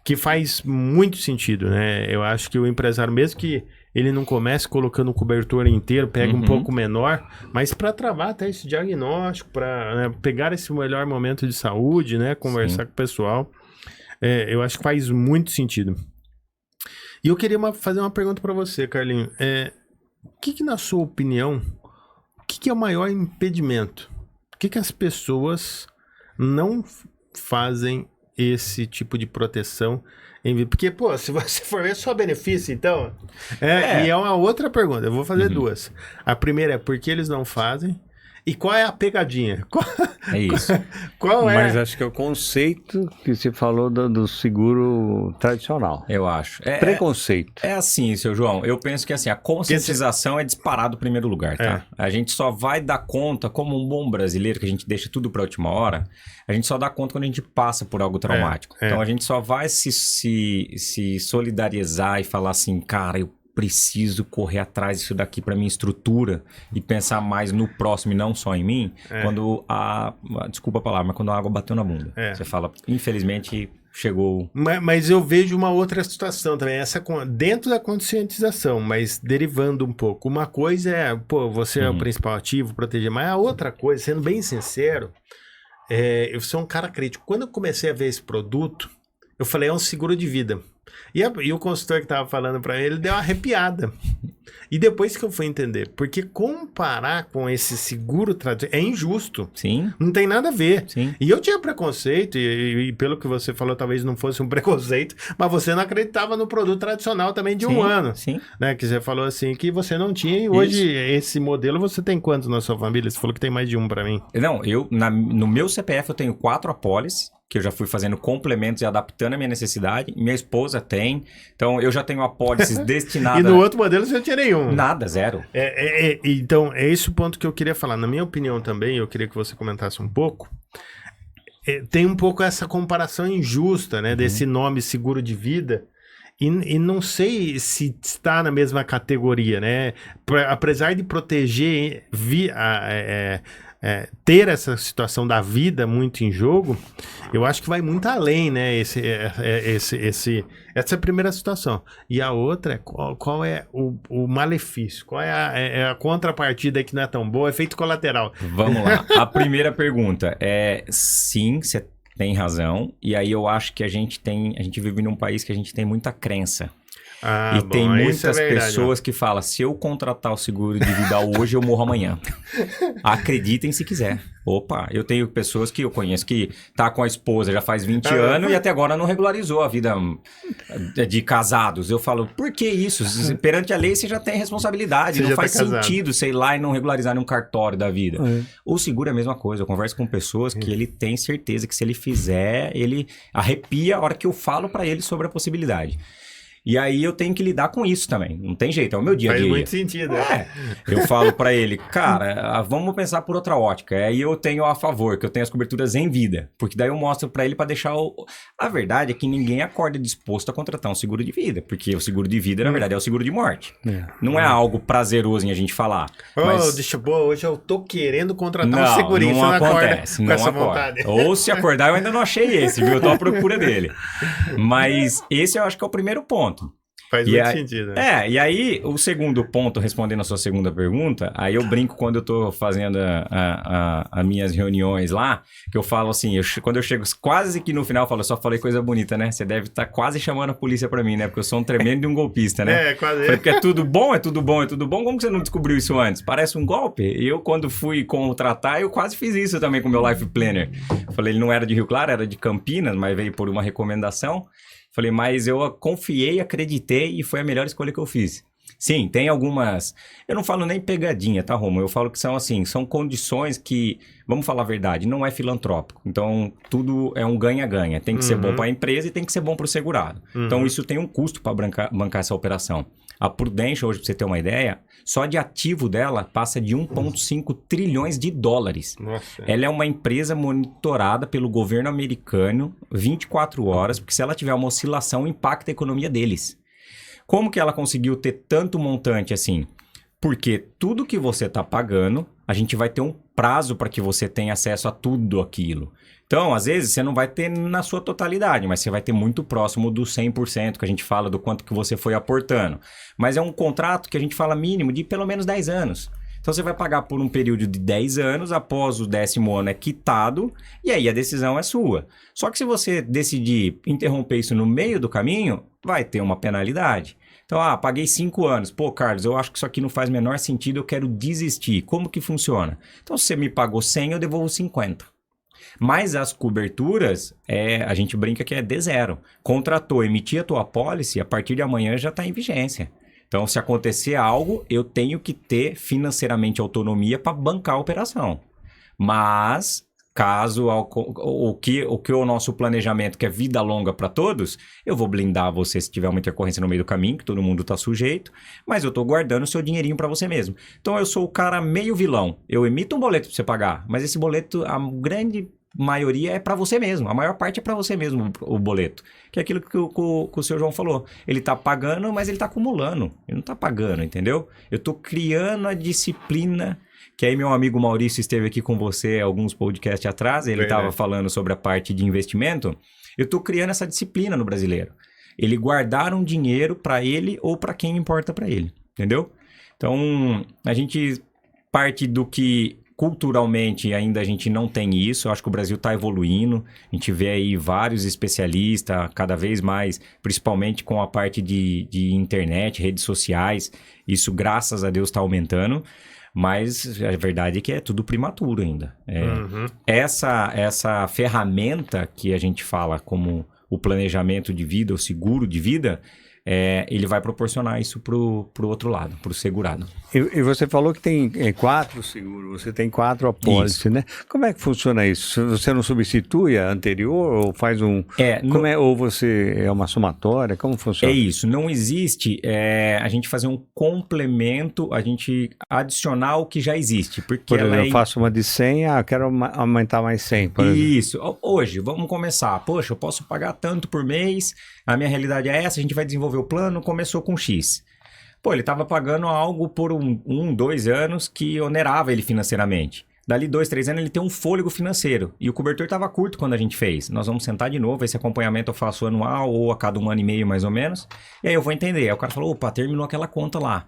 que faz muito sentido, né? Eu acho que o empresário, mesmo que ele não comece colocando o cobertor inteiro, pega um pouco menor, mas para travar até esse diagnóstico, para pegar esse melhor momento de saúde, né? Conversar com o pessoal, eu acho que faz muito sentido. E eu queria fazer uma pergunta para você, Carlinho. O que na sua opinião, o que é o maior impedimento? Por que as pessoas não fazem esse tipo de proteção? Porque, pô, se você for ver, só benefício, então... E é uma outra pergunta, eu vou fazer duas. A primeira é por que eles não fazem, E qual é a pegadinha? É isso. Qual é? Mas acho que é o conceito que você falou do seguro tradicional. Eu acho. Preconceito. É assim, seu João. Eu penso que assim, a conscientização é disparado em primeiro lugar, tá? A gente só vai dar conta, como um bom brasileiro, que a gente deixa tudo pra última hora, a gente só dá conta quando a gente passa por algo traumático. Então a gente só vai se solidarizar e falar assim, cara, eu preciso correr atrás disso daqui para minha estrutura e pensar mais no próximo e não só em mim, quando desculpa a palavra, mas quando a água bateu na bunda. Você fala, infelizmente, chegou... Mas eu vejo uma outra situação também, dentro da conscientização, mas derivando um pouco. Uma coisa é, você é o principal ativo, proteger, mas a outra coisa, sendo bem sincero, eu sou um cara crítico. Quando eu comecei a ver esse produto, eu falei, é um seguro de vida. E o consultor que estava falando para ele deu uma arrepiada. E depois que eu fui entender, porque comparar com esse seguro tradicional é injusto. Sim. Não tem nada a ver. Sim. E eu tinha preconceito, e pelo que você falou, talvez não fosse um preconceito, mas você não acreditava no produto tradicional também de um ano. Sim. Né? Que você falou assim, que você não tinha, e hoje esse modelo você tem quantos na sua família? Você falou que tem mais de um para mim. Não, no meu CPF eu tenho 4 apólices, que eu já fui fazendo complementos e adaptando a minha necessidade. Minha esposa tem. Então, eu já tenho apólices destinadas... E no outro modelo você não tinha nenhum. Nada, zero. Então, é esse o ponto que eu queria falar. Na minha opinião também, eu queria que você comentasse um pouco. Tem um pouco essa comparação injusta, né? Desse nome seguro de vida. E não sei se está na mesma categoria, né? Apesar de proteger... ter essa situação da vida muito em jogo, eu acho que vai muito além, né? Essa é a primeira situação. E a outra é qual é o malefício? Qual é a contrapartida que não é tão boa? Efeito colateral. Vamos lá. A primeira pergunta é: sim, você tem razão. E aí eu acho que a gente vive num país que a gente tem muita crença. E tem muitas pessoas que falam, se eu contratar o seguro de vida hoje, eu morro amanhã. Acreditem se quiser. Opa, eu tenho pessoas que eu conheço que tá com a esposa já faz 20 anos e até agora não regularizou a vida de casados. Eu falo, por que isso? Perante a lei você já tem responsabilidade. Não faz sentido, sei lá, e não regularizar num cartório da vida. O seguro é a mesma coisa. Eu converso com pessoas que ele tem certeza que se ele fizer, ele arrepia a hora que eu falo pra ele sobre a possibilidade. E aí eu tenho que lidar com isso também. Não tem jeito, é o meu dia a dia. Faz muito sentido. Eu falo pra ele, cara, vamos pensar por outra ótica. Aí eu tenho a favor, que eu tenho as coberturas em vida. Porque daí eu mostro pra ele pra deixar A verdade é que ninguém acorda disposto a contratar um seguro de vida. Porque o seguro de vida, na verdade, é o seguro de morte. Não é algo prazeroso em a gente falar. Mas... deixa boa, hoje eu tô querendo contratar um segurista. Não acontece, não essa vontade. Ou se acordar, eu ainda não achei esse, viu? Eu tô à procura dele. Mas esse eu acho que é o primeiro ponto. Faz muito sentido. Né? E aí, o segundo ponto, respondendo a sua segunda pergunta, aí eu brinco quando eu tô fazendo as minhas reuniões lá, que eu falo assim, quando eu chego quase que no final, eu falo, eu só falei coisa bonita, né? Você deve estar quase chamando a polícia pra mim, né? Porque eu sou um tremendo de um golpista, né? Quase. Falei, porque é tudo bom, é tudo bom, é tudo bom. Como que você não descobriu isso antes? Parece um golpe. E eu, quando fui contratar, eu quase fiz isso também com o meu Life Planner. Falei, ele não era de Rio Claro, era de Campinas, mas veio por uma recomendação. Falei, mas eu confiei, acreditei e foi a melhor escolha que eu fiz. Sim, tem algumas... Eu não falo nem pegadinha, tá, Romo? Eu falo que são assim, são condições que, vamos falar a verdade, não é filantrópico. Então, tudo é um ganha-ganha. Tem que ser bom para a empresa e tem que ser bom para o segurado. Então, isso tem um custo para bancar essa operação. A Prudential, hoje, para você ter uma ideia, só de ativo dela passa de 1,5 trilhões de dólares. Nossa. Ela é uma empresa monitorada pelo governo americano 24 horas, porque se ela tiver uma oscilação, impacta a economia deles. Como que ela conseguiu ter tanto montante assim? Porque tudo que você está pagando, a gente vai ter um prazo para que você tenha acesso a tudo aquilo. Então, às vezes, você não vai ter na sua totalidade, mas você vai ter muito próximo do 100%, que a gente fala do quanto que você foi aportando. Mas é um contrato que a gente fala mínimo de pelo menos 10 anos. Então, você vai pagar por um período de 10 anos, após o 10º ano é quitado, e aí a decisão é sua. Só que se você decidir interromper isso no meio do caminho, vai ter uma penalidade. Então, paguei 5 anos. Pô, Carlos, eu acho que isso aqui não faz o menor sentido, eu quero desistir. Como que funciona? Então, se você me pagou 100, eu devolvo 50. Mas as coberturas, a gente brinca que é D0. Contratou, emitia a tua apólice, a partir de amanhã já está em vigência. Então, se acontecer algo, eu tenho que ter financeiramente autonomia para bancar a operação. Mas, caso o que o nosso planejamento, que é vida longa para todos, eu vou blindar você se tiver uma intercorrência no meio do caminho, que todo mundo está sujeito, mas eu estou guardando o seu dinheirinho para você mesmo. Então, eu sou o cara meio vilão. Eu emito um boleto para você pagar, mas esse boleto, a grande maioria é para você mesmo. A maior parte é para você mesmo, o boleto. Que é aquilo que o seu João falou. Ele está pagando, mas ele está acumulando. Ele não está pagando, entendeu? Eu estou criando a disciplina. Que aí meu amigo Maurício esteve aqui com você alguns podcasts atrás. Ele estava falando sobre a parte de investimento. Eu estou criando essa disciplina no brasileiro. Ele guardar um dinheiro para ele ou para quem importa para ele. Entendeu? Então, a gente parte do que... Culturalmente, ainda a gente não tem isso. Eu acho que o Brasil está evoluindo. A gente vê aí vários especialistas, cada vez mais, principalmente com a parte de internet, redes sociais. Isso, graças a Deus, está aumentando. Mas a verdade é que é tudo prematuro ainda. Essa ferramenta que a gente fala como o planejamento de vida, o seguro de vida... ele vai proporcionar isso pro outro lado, pro segurado. E você falou que tem 4 seguros, você tem 4 apólices, né? Como é que funciona isso? Você não substitui a anterior ou faz um... ou você é uma somatória? Como funciona? É isso, não existe a gente fazer um complemento, a gente adicionar o que já existe. Porque por exemplo, eu faço uma de 100, quero aumentar mais 100, por exemplo. Isso, hoje, vamos começar. Poxa, eu posso pagar tanto por mês, a minha realidade é essa, a gente vai desenvolver o plano, começou com X. Pô, ele estava pagando algo por 2 anos que onerava ele financeiramente. Dali 2, 3 anos ele tem um fôlego financeiro. E o cobertor estava curto quando a gente fez. Nós vamos sentar de novo, esse acompanhamento eu faço anual ou a cada 1 ano e meio mais ou menos. E aí eu vou entender. Aí o cara falou, opa, terminou aquela conta lá.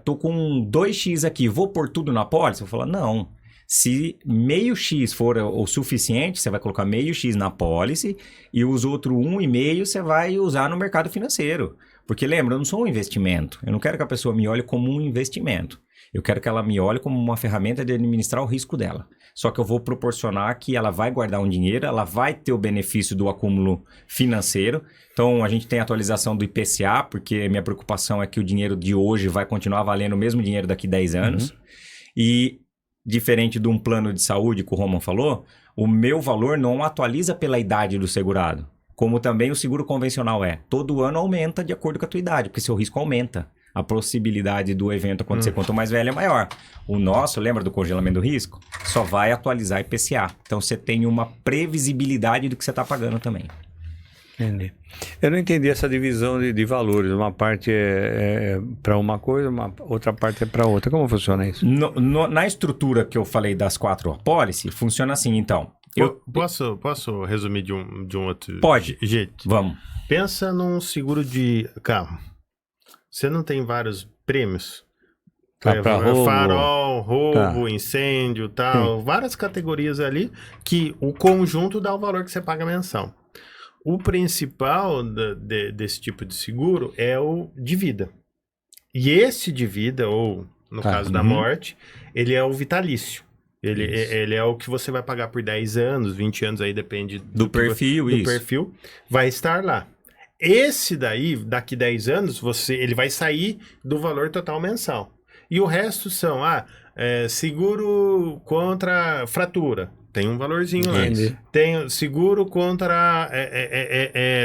Tô com 2x aqui, vou pôr tudo na pólice? Eu vou falar, não. Se meio X for o suficiente, você vai colocar meio X na pólice e os outros 1,5 você vai usar no mercado financeiro. Porque lembra, eu não sou um investimento. Eu não quero que a pessoa me olhe como um investimento. Eu quero que ela me olhe como uma ferramenta de administrar o risco dela. Só que eu vou proporcionar que ela vai guardar um dinheiro, ela vai ter o benefício do acúmulo financeiro. Então, a gente tem a atualização do IPCA, porque minha preocupação é que o dinheiro de hoje vai continuar valendo o mesmo dinheiro daqui a 10 anos. E... diferente de um plano de saúde que o Roman falou, o meu valor não atualiza pela idade do segurado. Como também o seguro convencional todo ano aumenta de acordo com a tua idade, porque seu risco aumenta. A possibilidade do evento acontecer quanto mais velho é maior. O nosso, lembra do congelamento do risco? Só vai atualizar IPCA. Então você tem uma previsibilidade do que você está pagando também. Entendi. Eu não entendi essa divisão de valores. Uma parte é para uma coisa, outra parte é para outra. Como funciona isso? Na estrutura que eu falei das 4 apólices, funciona assim, então. Posso resumir de um outro jeito? Vamos. Pensa num seguro de carro. Você não tem vários prêmios? Roubo. Farol, roubo, incêndio, tal. Várias categorias ali que o conjunto dá o valor que você paga mensal. O principal desse tipo de seguro é o de vida. E esse de vida, ou no caso da morte, ele é o vitalício. Ele é o que você vai pagar por 10 anos, 20 anos, aí depende do perfil. Do perfil, vai estar lá. Esse daí, daqui 10 anos, ele vai sair do valor total mensal. E o resto são, seguro contra fratura. Tem um valorzinho lá. Tem seguro contra...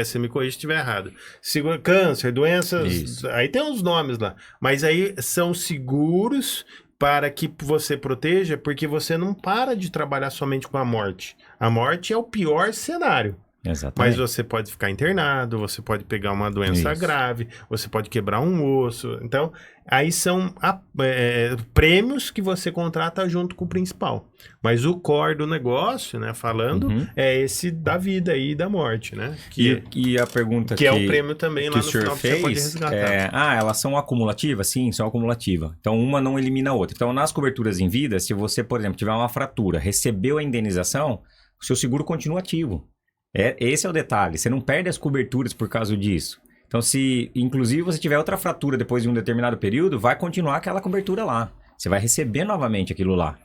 você me corrige se estiver errado. Seguro, câncer, doenças... Isso. Aí tem uns nomes lá. Mas aí são seguros para que você proteja, porque você não para de trabalhar somente com a morte. A morte é o pior cenário. Exatamente. Mas você pode ficar internado, você pode pegar uma doença grave, você pode quebrar um osso. Então, aí são prêmios que você contrata junto com o principal. Mas o core do negócio, né, falando, é esse da vida e da morte, né? E a pergunta que é o prêmio também lá no final que você pode resgatar. Elas são acumulativas? Sim, são acumulativas. Então, uma não elimina a outra. Então, nas coberturas em vida, se você, por exemplo, tiver uma fratura, recebeu a indenização, o seu seguro continua ativo. Esse é o detalhe, você não perde as coberturas por causa disso. Então, se inclusive você tiver outra fratura depois de um determinado período, vai continuar aquela cobertura lá. Você vai receber novamente aquilo lá.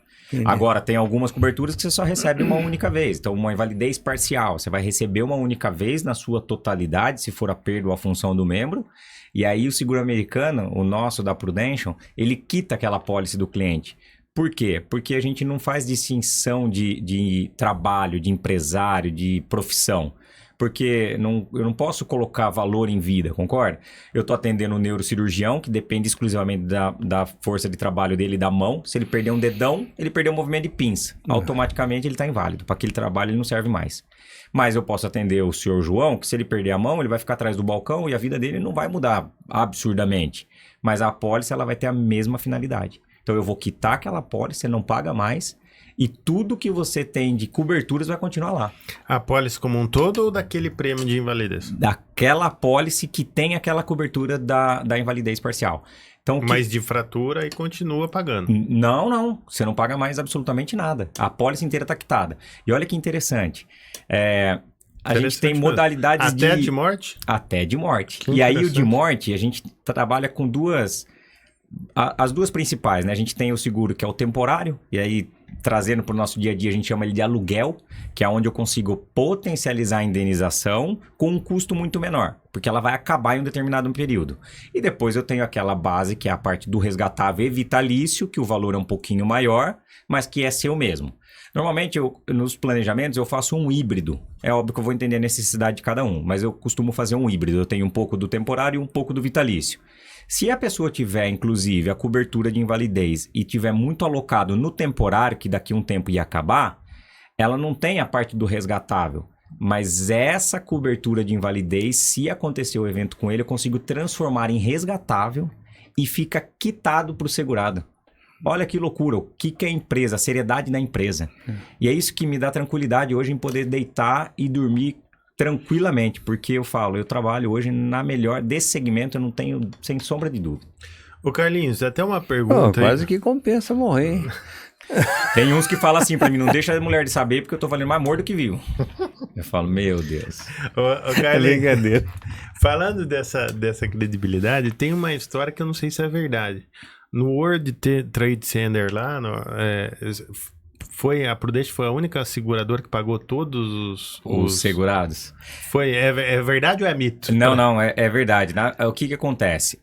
Agora, tem algumas coberturas que você só recebe uma única vez. Então, uma invalidez parcial, você vai receber uma única vez na sua totalidade, se for a perda ou a função do membro. E aí, o seguro americano, o nosso da Prudential, ele quita aquela apólice do cliente. Por quê? Porque a gente não faz distinção de trabalho, de empresário, de profissão. Porque eu não posso colocar valor em vida, concorda? Eu estou atendendo um neurocirurgião que depende exclusivamente da força de trabalho dele e da mão. Se ele perder um dedão, ele perdeu um movimento de pinça. Automaticamente ele está inválido. Para aquele trabalho ele não serve mais. Mas eu posso atender o senhor João, que se ele perder a mão, ele vai ficar atrás do balcão e a vida dele não vai mudar absurdamente. Mas a apólice ela vai ter a mesma finalidade. Então eu vou quitar aquela apólice, você não paga mais. E tudo que você tem de coberturas vai continuar lá. A apólice como um todo ou daquele prêmio de invalidez? Daquela apólice que tem aquela cobertura da invalidez parcial. Então, Mas de fratura e continua pagando. Não. Você não paga mais absolutamente nada. A apólice inteira está quitada. E olha que interessante. A gente tem modalidades Até de morte? Até de morte. Que e aí o de interessante. morte, a gente trabalha com as duas principais, né? A gente tem o seguro que é o temporário, e aí trazendo para o nosso dia a dia a gente chama ele de aluguel, que é onde eu consigo potencializar a indenização com um custo muito menor, porque ela vai acabar em um determinado período. E depois eu tenho aquela base que é a parte do resgatável e vitalício, que o valor é um pouquinho maior, mas que é seu mesmo. Normalmente, nos planejamentos, eu faço um híbrido. É óbvio que eu vou entender a necessidade de cada um, mas eu costumo fazer um híbrido. Eu tenho um pouco do temporário e um pouco do vitalício. Se a pessoa tiver, inclusive, a cobertura de invalidez e tiver muito alocado no temporário, que daqui a um tempo ia acabar, ela não tem a parte do resgatável. Mas essa cobertura de invalidez, se acontecer o evento com ele, eu consigo transformar em resgatável e fica quitado para o segurado. Olha que loucura, o que é a empresa, a seriedade da empresa. E é isso que me dá tranquilidade hoje em poder deitar e dormir tranquilamente, porque eu trabalho hoje na melhor desse segmento, eu não tenho, sem sombra de dúvida. Ô Carlinhos, até uma pergunta. Quase que compensa morrer, hein? Tem uns que falam assim pra mim, não deixa a mulher de saber porque eu tô valendo mais morto do que vivo. Eu falo, meu Deus. Ô Carlinhos, falando dessa credibilidade, tem uma história que eu não sei se é verdade. No World Trade Center lá, a Prudential foi a única seguradora que pagou todos os segurados. É verdade ou é mito? Não, é verdade. O que acontece?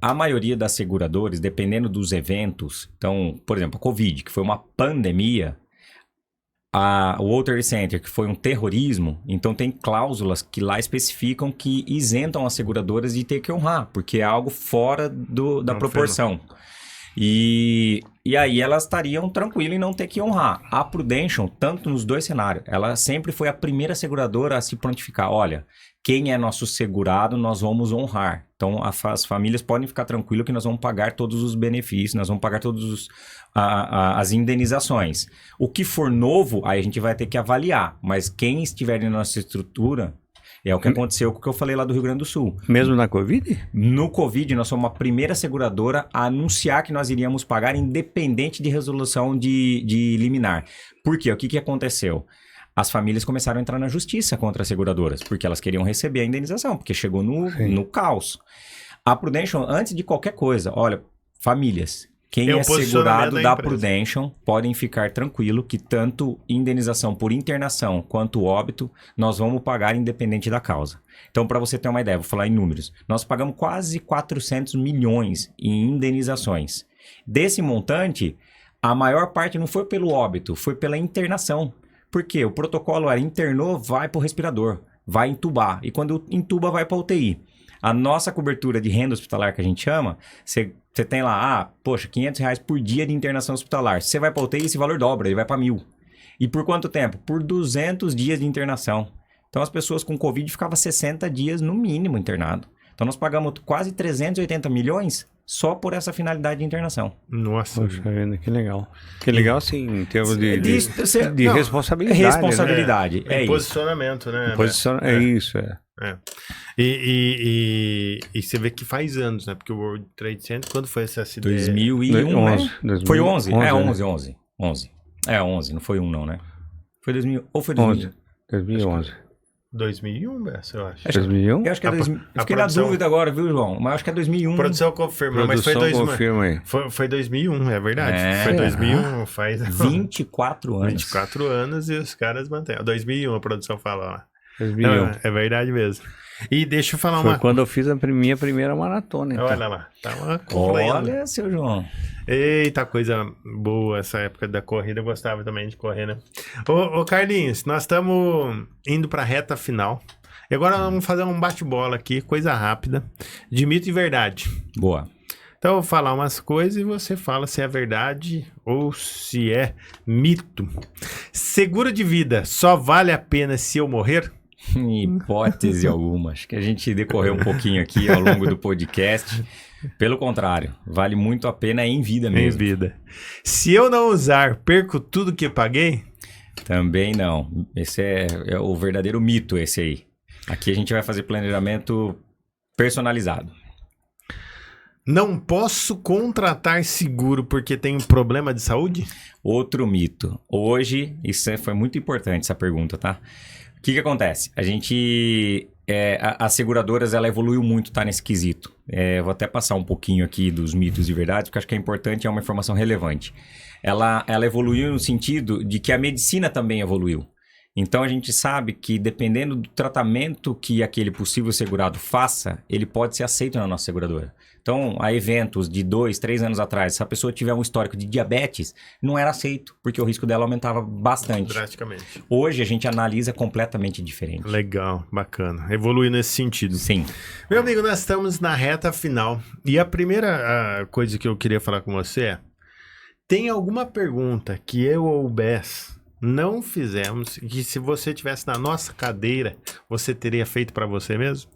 A maioria das seguradoras, dependendo dos eventos, então, por exemplo, a Covid, que foi uma pandemia, o World Trade Center, que foi um terrorismo, então tem cláusulas que lá especificam que isentam as seguradoras de ter que honrar, porque é algo fora da proporção. E aí elas estariam tranquilas em não ter que honrar. A Prudential, tanto nos dois cenários, ela sempre foi a primeira seguradora a se prontificar. Olha, quem é nosso segurado, nós vamos honrar. Então, as famílias podem ficar tranquilas que nós vamos pagar todos os benefícios, nós vamos pagar todas as indenizações. O que for novo, aí a gente vai ter que avaliar. Mas quem estiver na nossa estrutura... É o que aconteceu com o que eu falei lá do Rio Grande do Sul. Mesmo na Covid? No Covid, nós somos a primeira seguradora a anunciar que nós iríamos pagar independente de resolução de liminar. Por quê? O que aconteceu? As famílias começaram a entrar na justiça contra as seguradoras, porque elas queriam receber a indenização, porque chegou no caos. A Prudential, antes de qualquer coisa, olha, famílias... Quem é segurado da Prudential podem ficar tranquilo que tanto indenização por internação quanto óbito nós vamos pagar independente da causa. Então, para você ter uma ideia, vou falar em números. Nós pagamos quase 400 milhões em indenizações. Desse montante, a maior parte não foi pelo óbito, foi pela internação. Por quê? O protocolo era internou, vai para o respirador, vai entubar. E quando entuba, vai para a UTI. A nossa cobertura de renda hospitalar, que a gente chama, você tem lá, R$500 por dia de internação hospitalar. Se você vai para UTI, esse valor dobra, ele vai para 1.000. E por quanto tempo? Por 200 dias de internação. Então, as pessoas com Covid ficavam 60 dias no mínimo internado. Então, nós pagamos quase 380 milhões só por essa finalidade de internação. Nossa. Poxa vida, que legal. Que legal, sim, em termos de responsabilidade. Responsabilidade, né? Posicionamento, né? É isso, E você vê que faz anos, né? Porque o World Trade Center, quando foi esse acidente? 2011, né? Foi 11? 11. É 11, não foi 1 não, né? Foi 2000, ou foi 2000? 2011. 2001, Bessa, eu acho. 2001? Eu acho que é A 2000. a Fiquei na produção- dúvida agora, viu, João? Mas acho que é 2001. Produção confirma, mas foi Produção 2000. confirma aí. Foi 2001, é verdade. É. Foi 2001, faz 24 anos. 24 anos e os caras mantêm. 2001 a produção fala lá. 2001. Não, é verdade mesmo. E deixa eu falar Foi uma quando eu fiz a minha primeira maratona. Então. Olha lá, tava acompanhando. Olha, seu João. Eita, coisa boa essa época da corrida. Eu gostava também de correr, né? Ô Carlinhos, nós estamos indo pra reta final. E agora vamos fazer um bate-bola aqui, coisa rápida, de mito e verdade. Boa. Então eu vou falar umas coisas e você fala se é verdade ou se é mito. Seguro de vida só vale a pena se eu morrer? Em hipótese alguma. Acho que a gente decorreu um pouquinho aqui ao longo do podcast. Pelo contrário, vale muito a pena em vida Em mesmo. vida. Se eu não usar, perco tudo que paguei? Também não. Esse é o verdadeiro mito, esse aí. Aqui a gente vai fazer planejamento personalizado. Não posso contratar seguro porque tenho problema de saúde? Outro mito. Hoje, foi muito importante essa pergunta, tá? O que acontece? A gente... as seguradoras, ela evoluiu muito, tá, nesse quesito. Vou até passar um pouquinho aqui dos mitos e verdades, porque acho que é importante, é uma informação relevante. Ela evoluiu no sentido de que a medicina também evoluiu. Então, a gente sabe que, dependendo do tratamento que aquele possível segurado faça, ele pode ser aceito na nossa seguradora. Então, há eventos de 2, 3 anos atrás, se a pessoa tiver um histórico de diabetes, não era aceito, porque o risco dela aumentava bastante. Drasticamente. Hoje, a gente analisa completamente diferente. Legal, bacana. Evolui nesse sentido. Sim. Meu amigo, nós estamos na reta final. E a primeira coisa que eu queria falar com você é: tem alguma pergunta que eu ou o Bess não fizemos e que, se você tivesse na nossa cadeira, você teria feito para você mesmo?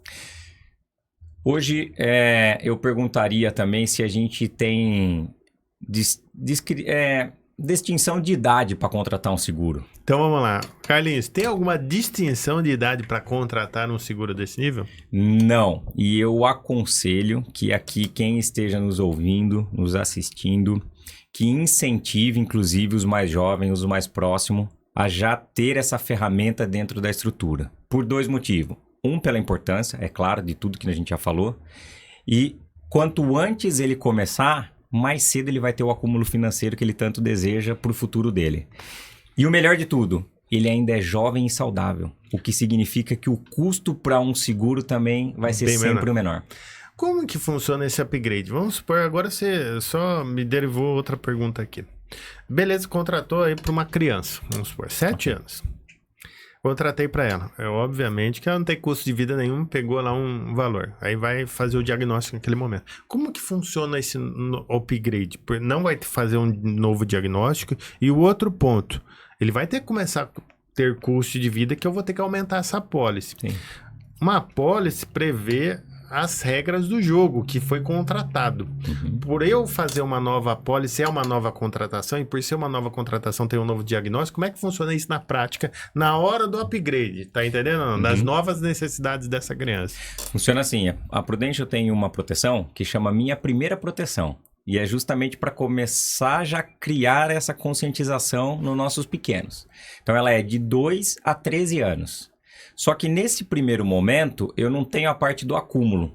Hoje, eu perguntaria também se a gente tem distinção de idade para contratar um seguro. Então vamos lá. Carlinhos, tem alguma distinção de idade para contratar um seguro desse nível? Não. E eu aconselho que aqui quem esteja nos ouvindo, nos assistindo, que incentive, inclusive, os mais jovens, os mais próximos, a já ter essa ferramenta dentro da estrutura. Por 2 motivos. Um, pela importância, é claro, de tudo que a gente já falou. E quanto antes ele começar, mais cedo ele vai ter o acúmulo financeiro que ele tanto deseja para o futuro dele. E o melhor de tudo, ele ainda é jovem e saudável. O que significa que o custo para um seguro também vai ser Bem sempre o menor. Como que funciona esse upgrade? Vamos supor, agora você só me derivou outra pergunta aqui. Beleza, contratou aí para uma criança, vamos supor, 7 anos. Contratei para ela. Obviamente que ela não tem custo de vida nenhum, pegou lá um valor. Aí vai fazer o diagnóstico naquele momento. Como que funciona esse upgrade? Não vai fazer um novo diagnóstico. E o outro ponto, ele vai ter que começar a ter custo de vida que eu vou ter que aumentar essa apólice. Sim. Uma apólice prevê as regras do jogo que foi contratado. Por eu fazer uma nova apólice, é uma nova contratação, e por ser uma nova contratação tem um novo diagnóstico, como é que funciona isso na prática, na hora do upgrade, tá entendendo? Das novas necessidades dessa criança. Funciona assim, a Prudential tem uma proteção que chama Minha Primeira Proteção. E é justamente para começar já a criar essa conscientização nos nossos pequenos. Então ela é de 2 a 13 anos. Só que nesse primeiro momento, eu não tenho a parte do acúmulo.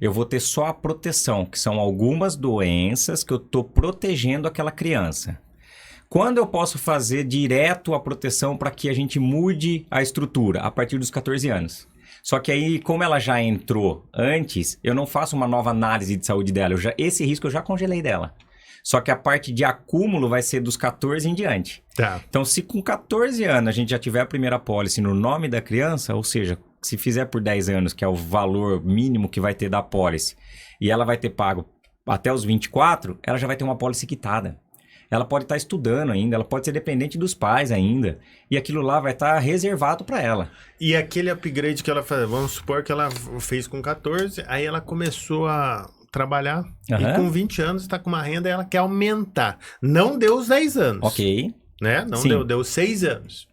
Eu vou ter só a proteção, que são algumas doenças que eu estou protegendo aquela criança. Quando eu posso fazer direto a proteção para que a gente mude a estrutura? A partir dos 14 anos. Só que aí, como ela já entrou antes, eu não faço uma nova análise de saúde dela. Esse risco eu já congelei dela. Só que a parte de acúmulo vai ser dos 14 em diante. Tá. Então, se com 14 anos a gente já tiver a primeira apólice no nome da criança, ou seja, se fizer por 10 anos, que é o valor mínimo que vai ter da apólice, e ela vai ter pago até os 24, ela já vai ter uma apólice quitada. Ela pode estar estudando ainda, ela pode ser dependente dos pais ainda, e aquilo lá vai estar reservado para ela. E aquele upgrade que ela faz, vamos supor que ela fez com 14, aí ela começou a trabalhar, e com 20 anos está com uma renda e ela quer aumentar. Não deu os 10 anos. Ok. Né? Não Sim. deu 6 anos.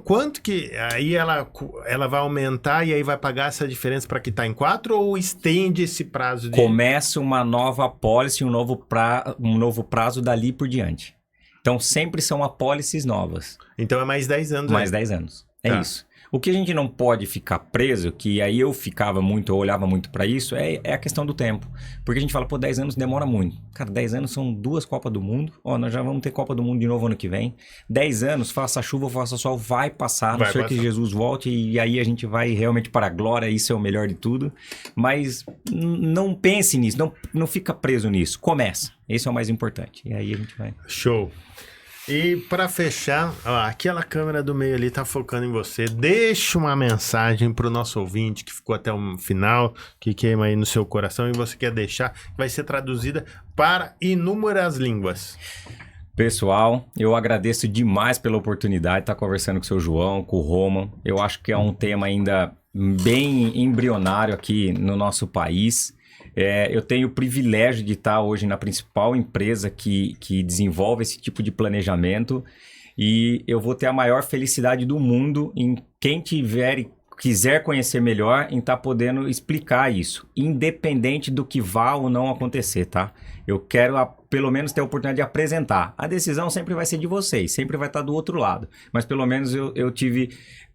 Quanto que aí ela vai aumentar e aí vai pagar essa diferença para quitar em 4 ou estende esse prazo? Começa uma nova apólice, um novo prazo dali por diante. Então, sempre são apólices novas. Então é mais 10 anos. Mais 10 anos. É Tá. isso. O que a gente não pode ficar preso, que aí eu ficava muito, eu olhava muito para isso, é a questão do tempo. Porque a gente fala, pô, 10 anos demora muito. Cara, 10 anos são 2 Copas do Mundo. Ó, nós já vamos ter Copa do Mundo de novo ano que vem. 10 anos, faça chuva, faça sol, vai passar. A não ser que Jesus volte e aí a gente vai realmente para a glória, isso é o melhor de tudo. Mas não pense nisso, não fica preso nisso. Começa. Esse é o mais importante. E aí a gente vai. Show. E para fechar, ó, aquela câmera do meio ali tá focando em você. Deixa uma mensagem pro nosso ouvinte que ficou até o final, que queima aí no seu coração e você quer deixar, vai ser traduzida para inúmeras línguas. Pessoal, eu agradeço demais pela oportunidade de estar conversando com o seu João, com o Roman. Eu acho que é um tema ainda bem embrionário aqui no nosso país. Eu tenho o privilégio de estar hoje na principal empresa que desenvolve esse tipo de planejamento e eu vou ter a maior felicidade do mundo em quem tiver e quiser conhecer melhor em estar podendo explicar isso, independente do que vá ou não acontecer, tá? Eu quero pelo menos ter a oportunidade de apresentar. A decisão sempre vai ser de vocês, sempre vai estar do outro lado, mas pelo menos eu tive...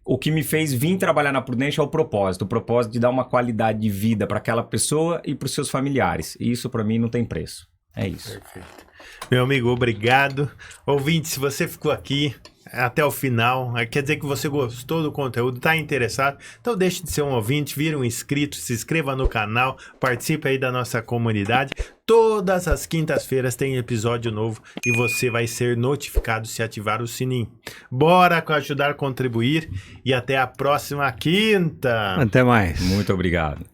O que me fez vir trabalhar na Prudential é o propósito de dar uma qualidade de vida para aquela pessoa e para os seus familiares. E isso para mim não tem preço. É isso. Perfeito. Meu amigo, obrigado. Ouvinte, se você ficou aqui até o final, quer dizer que você gostou do conteúdo, está interessado, então deixe de ser um ouvinte, vire um inscrito, se inscreva no canal, participe aí da nossa comunidade. Todas as quintas-feiras tem episódio novo e você vai ser notificado se ativar o sininho. Bora ajudar a contribuir e até a próxima quinta. Até mais. Muito obrigado.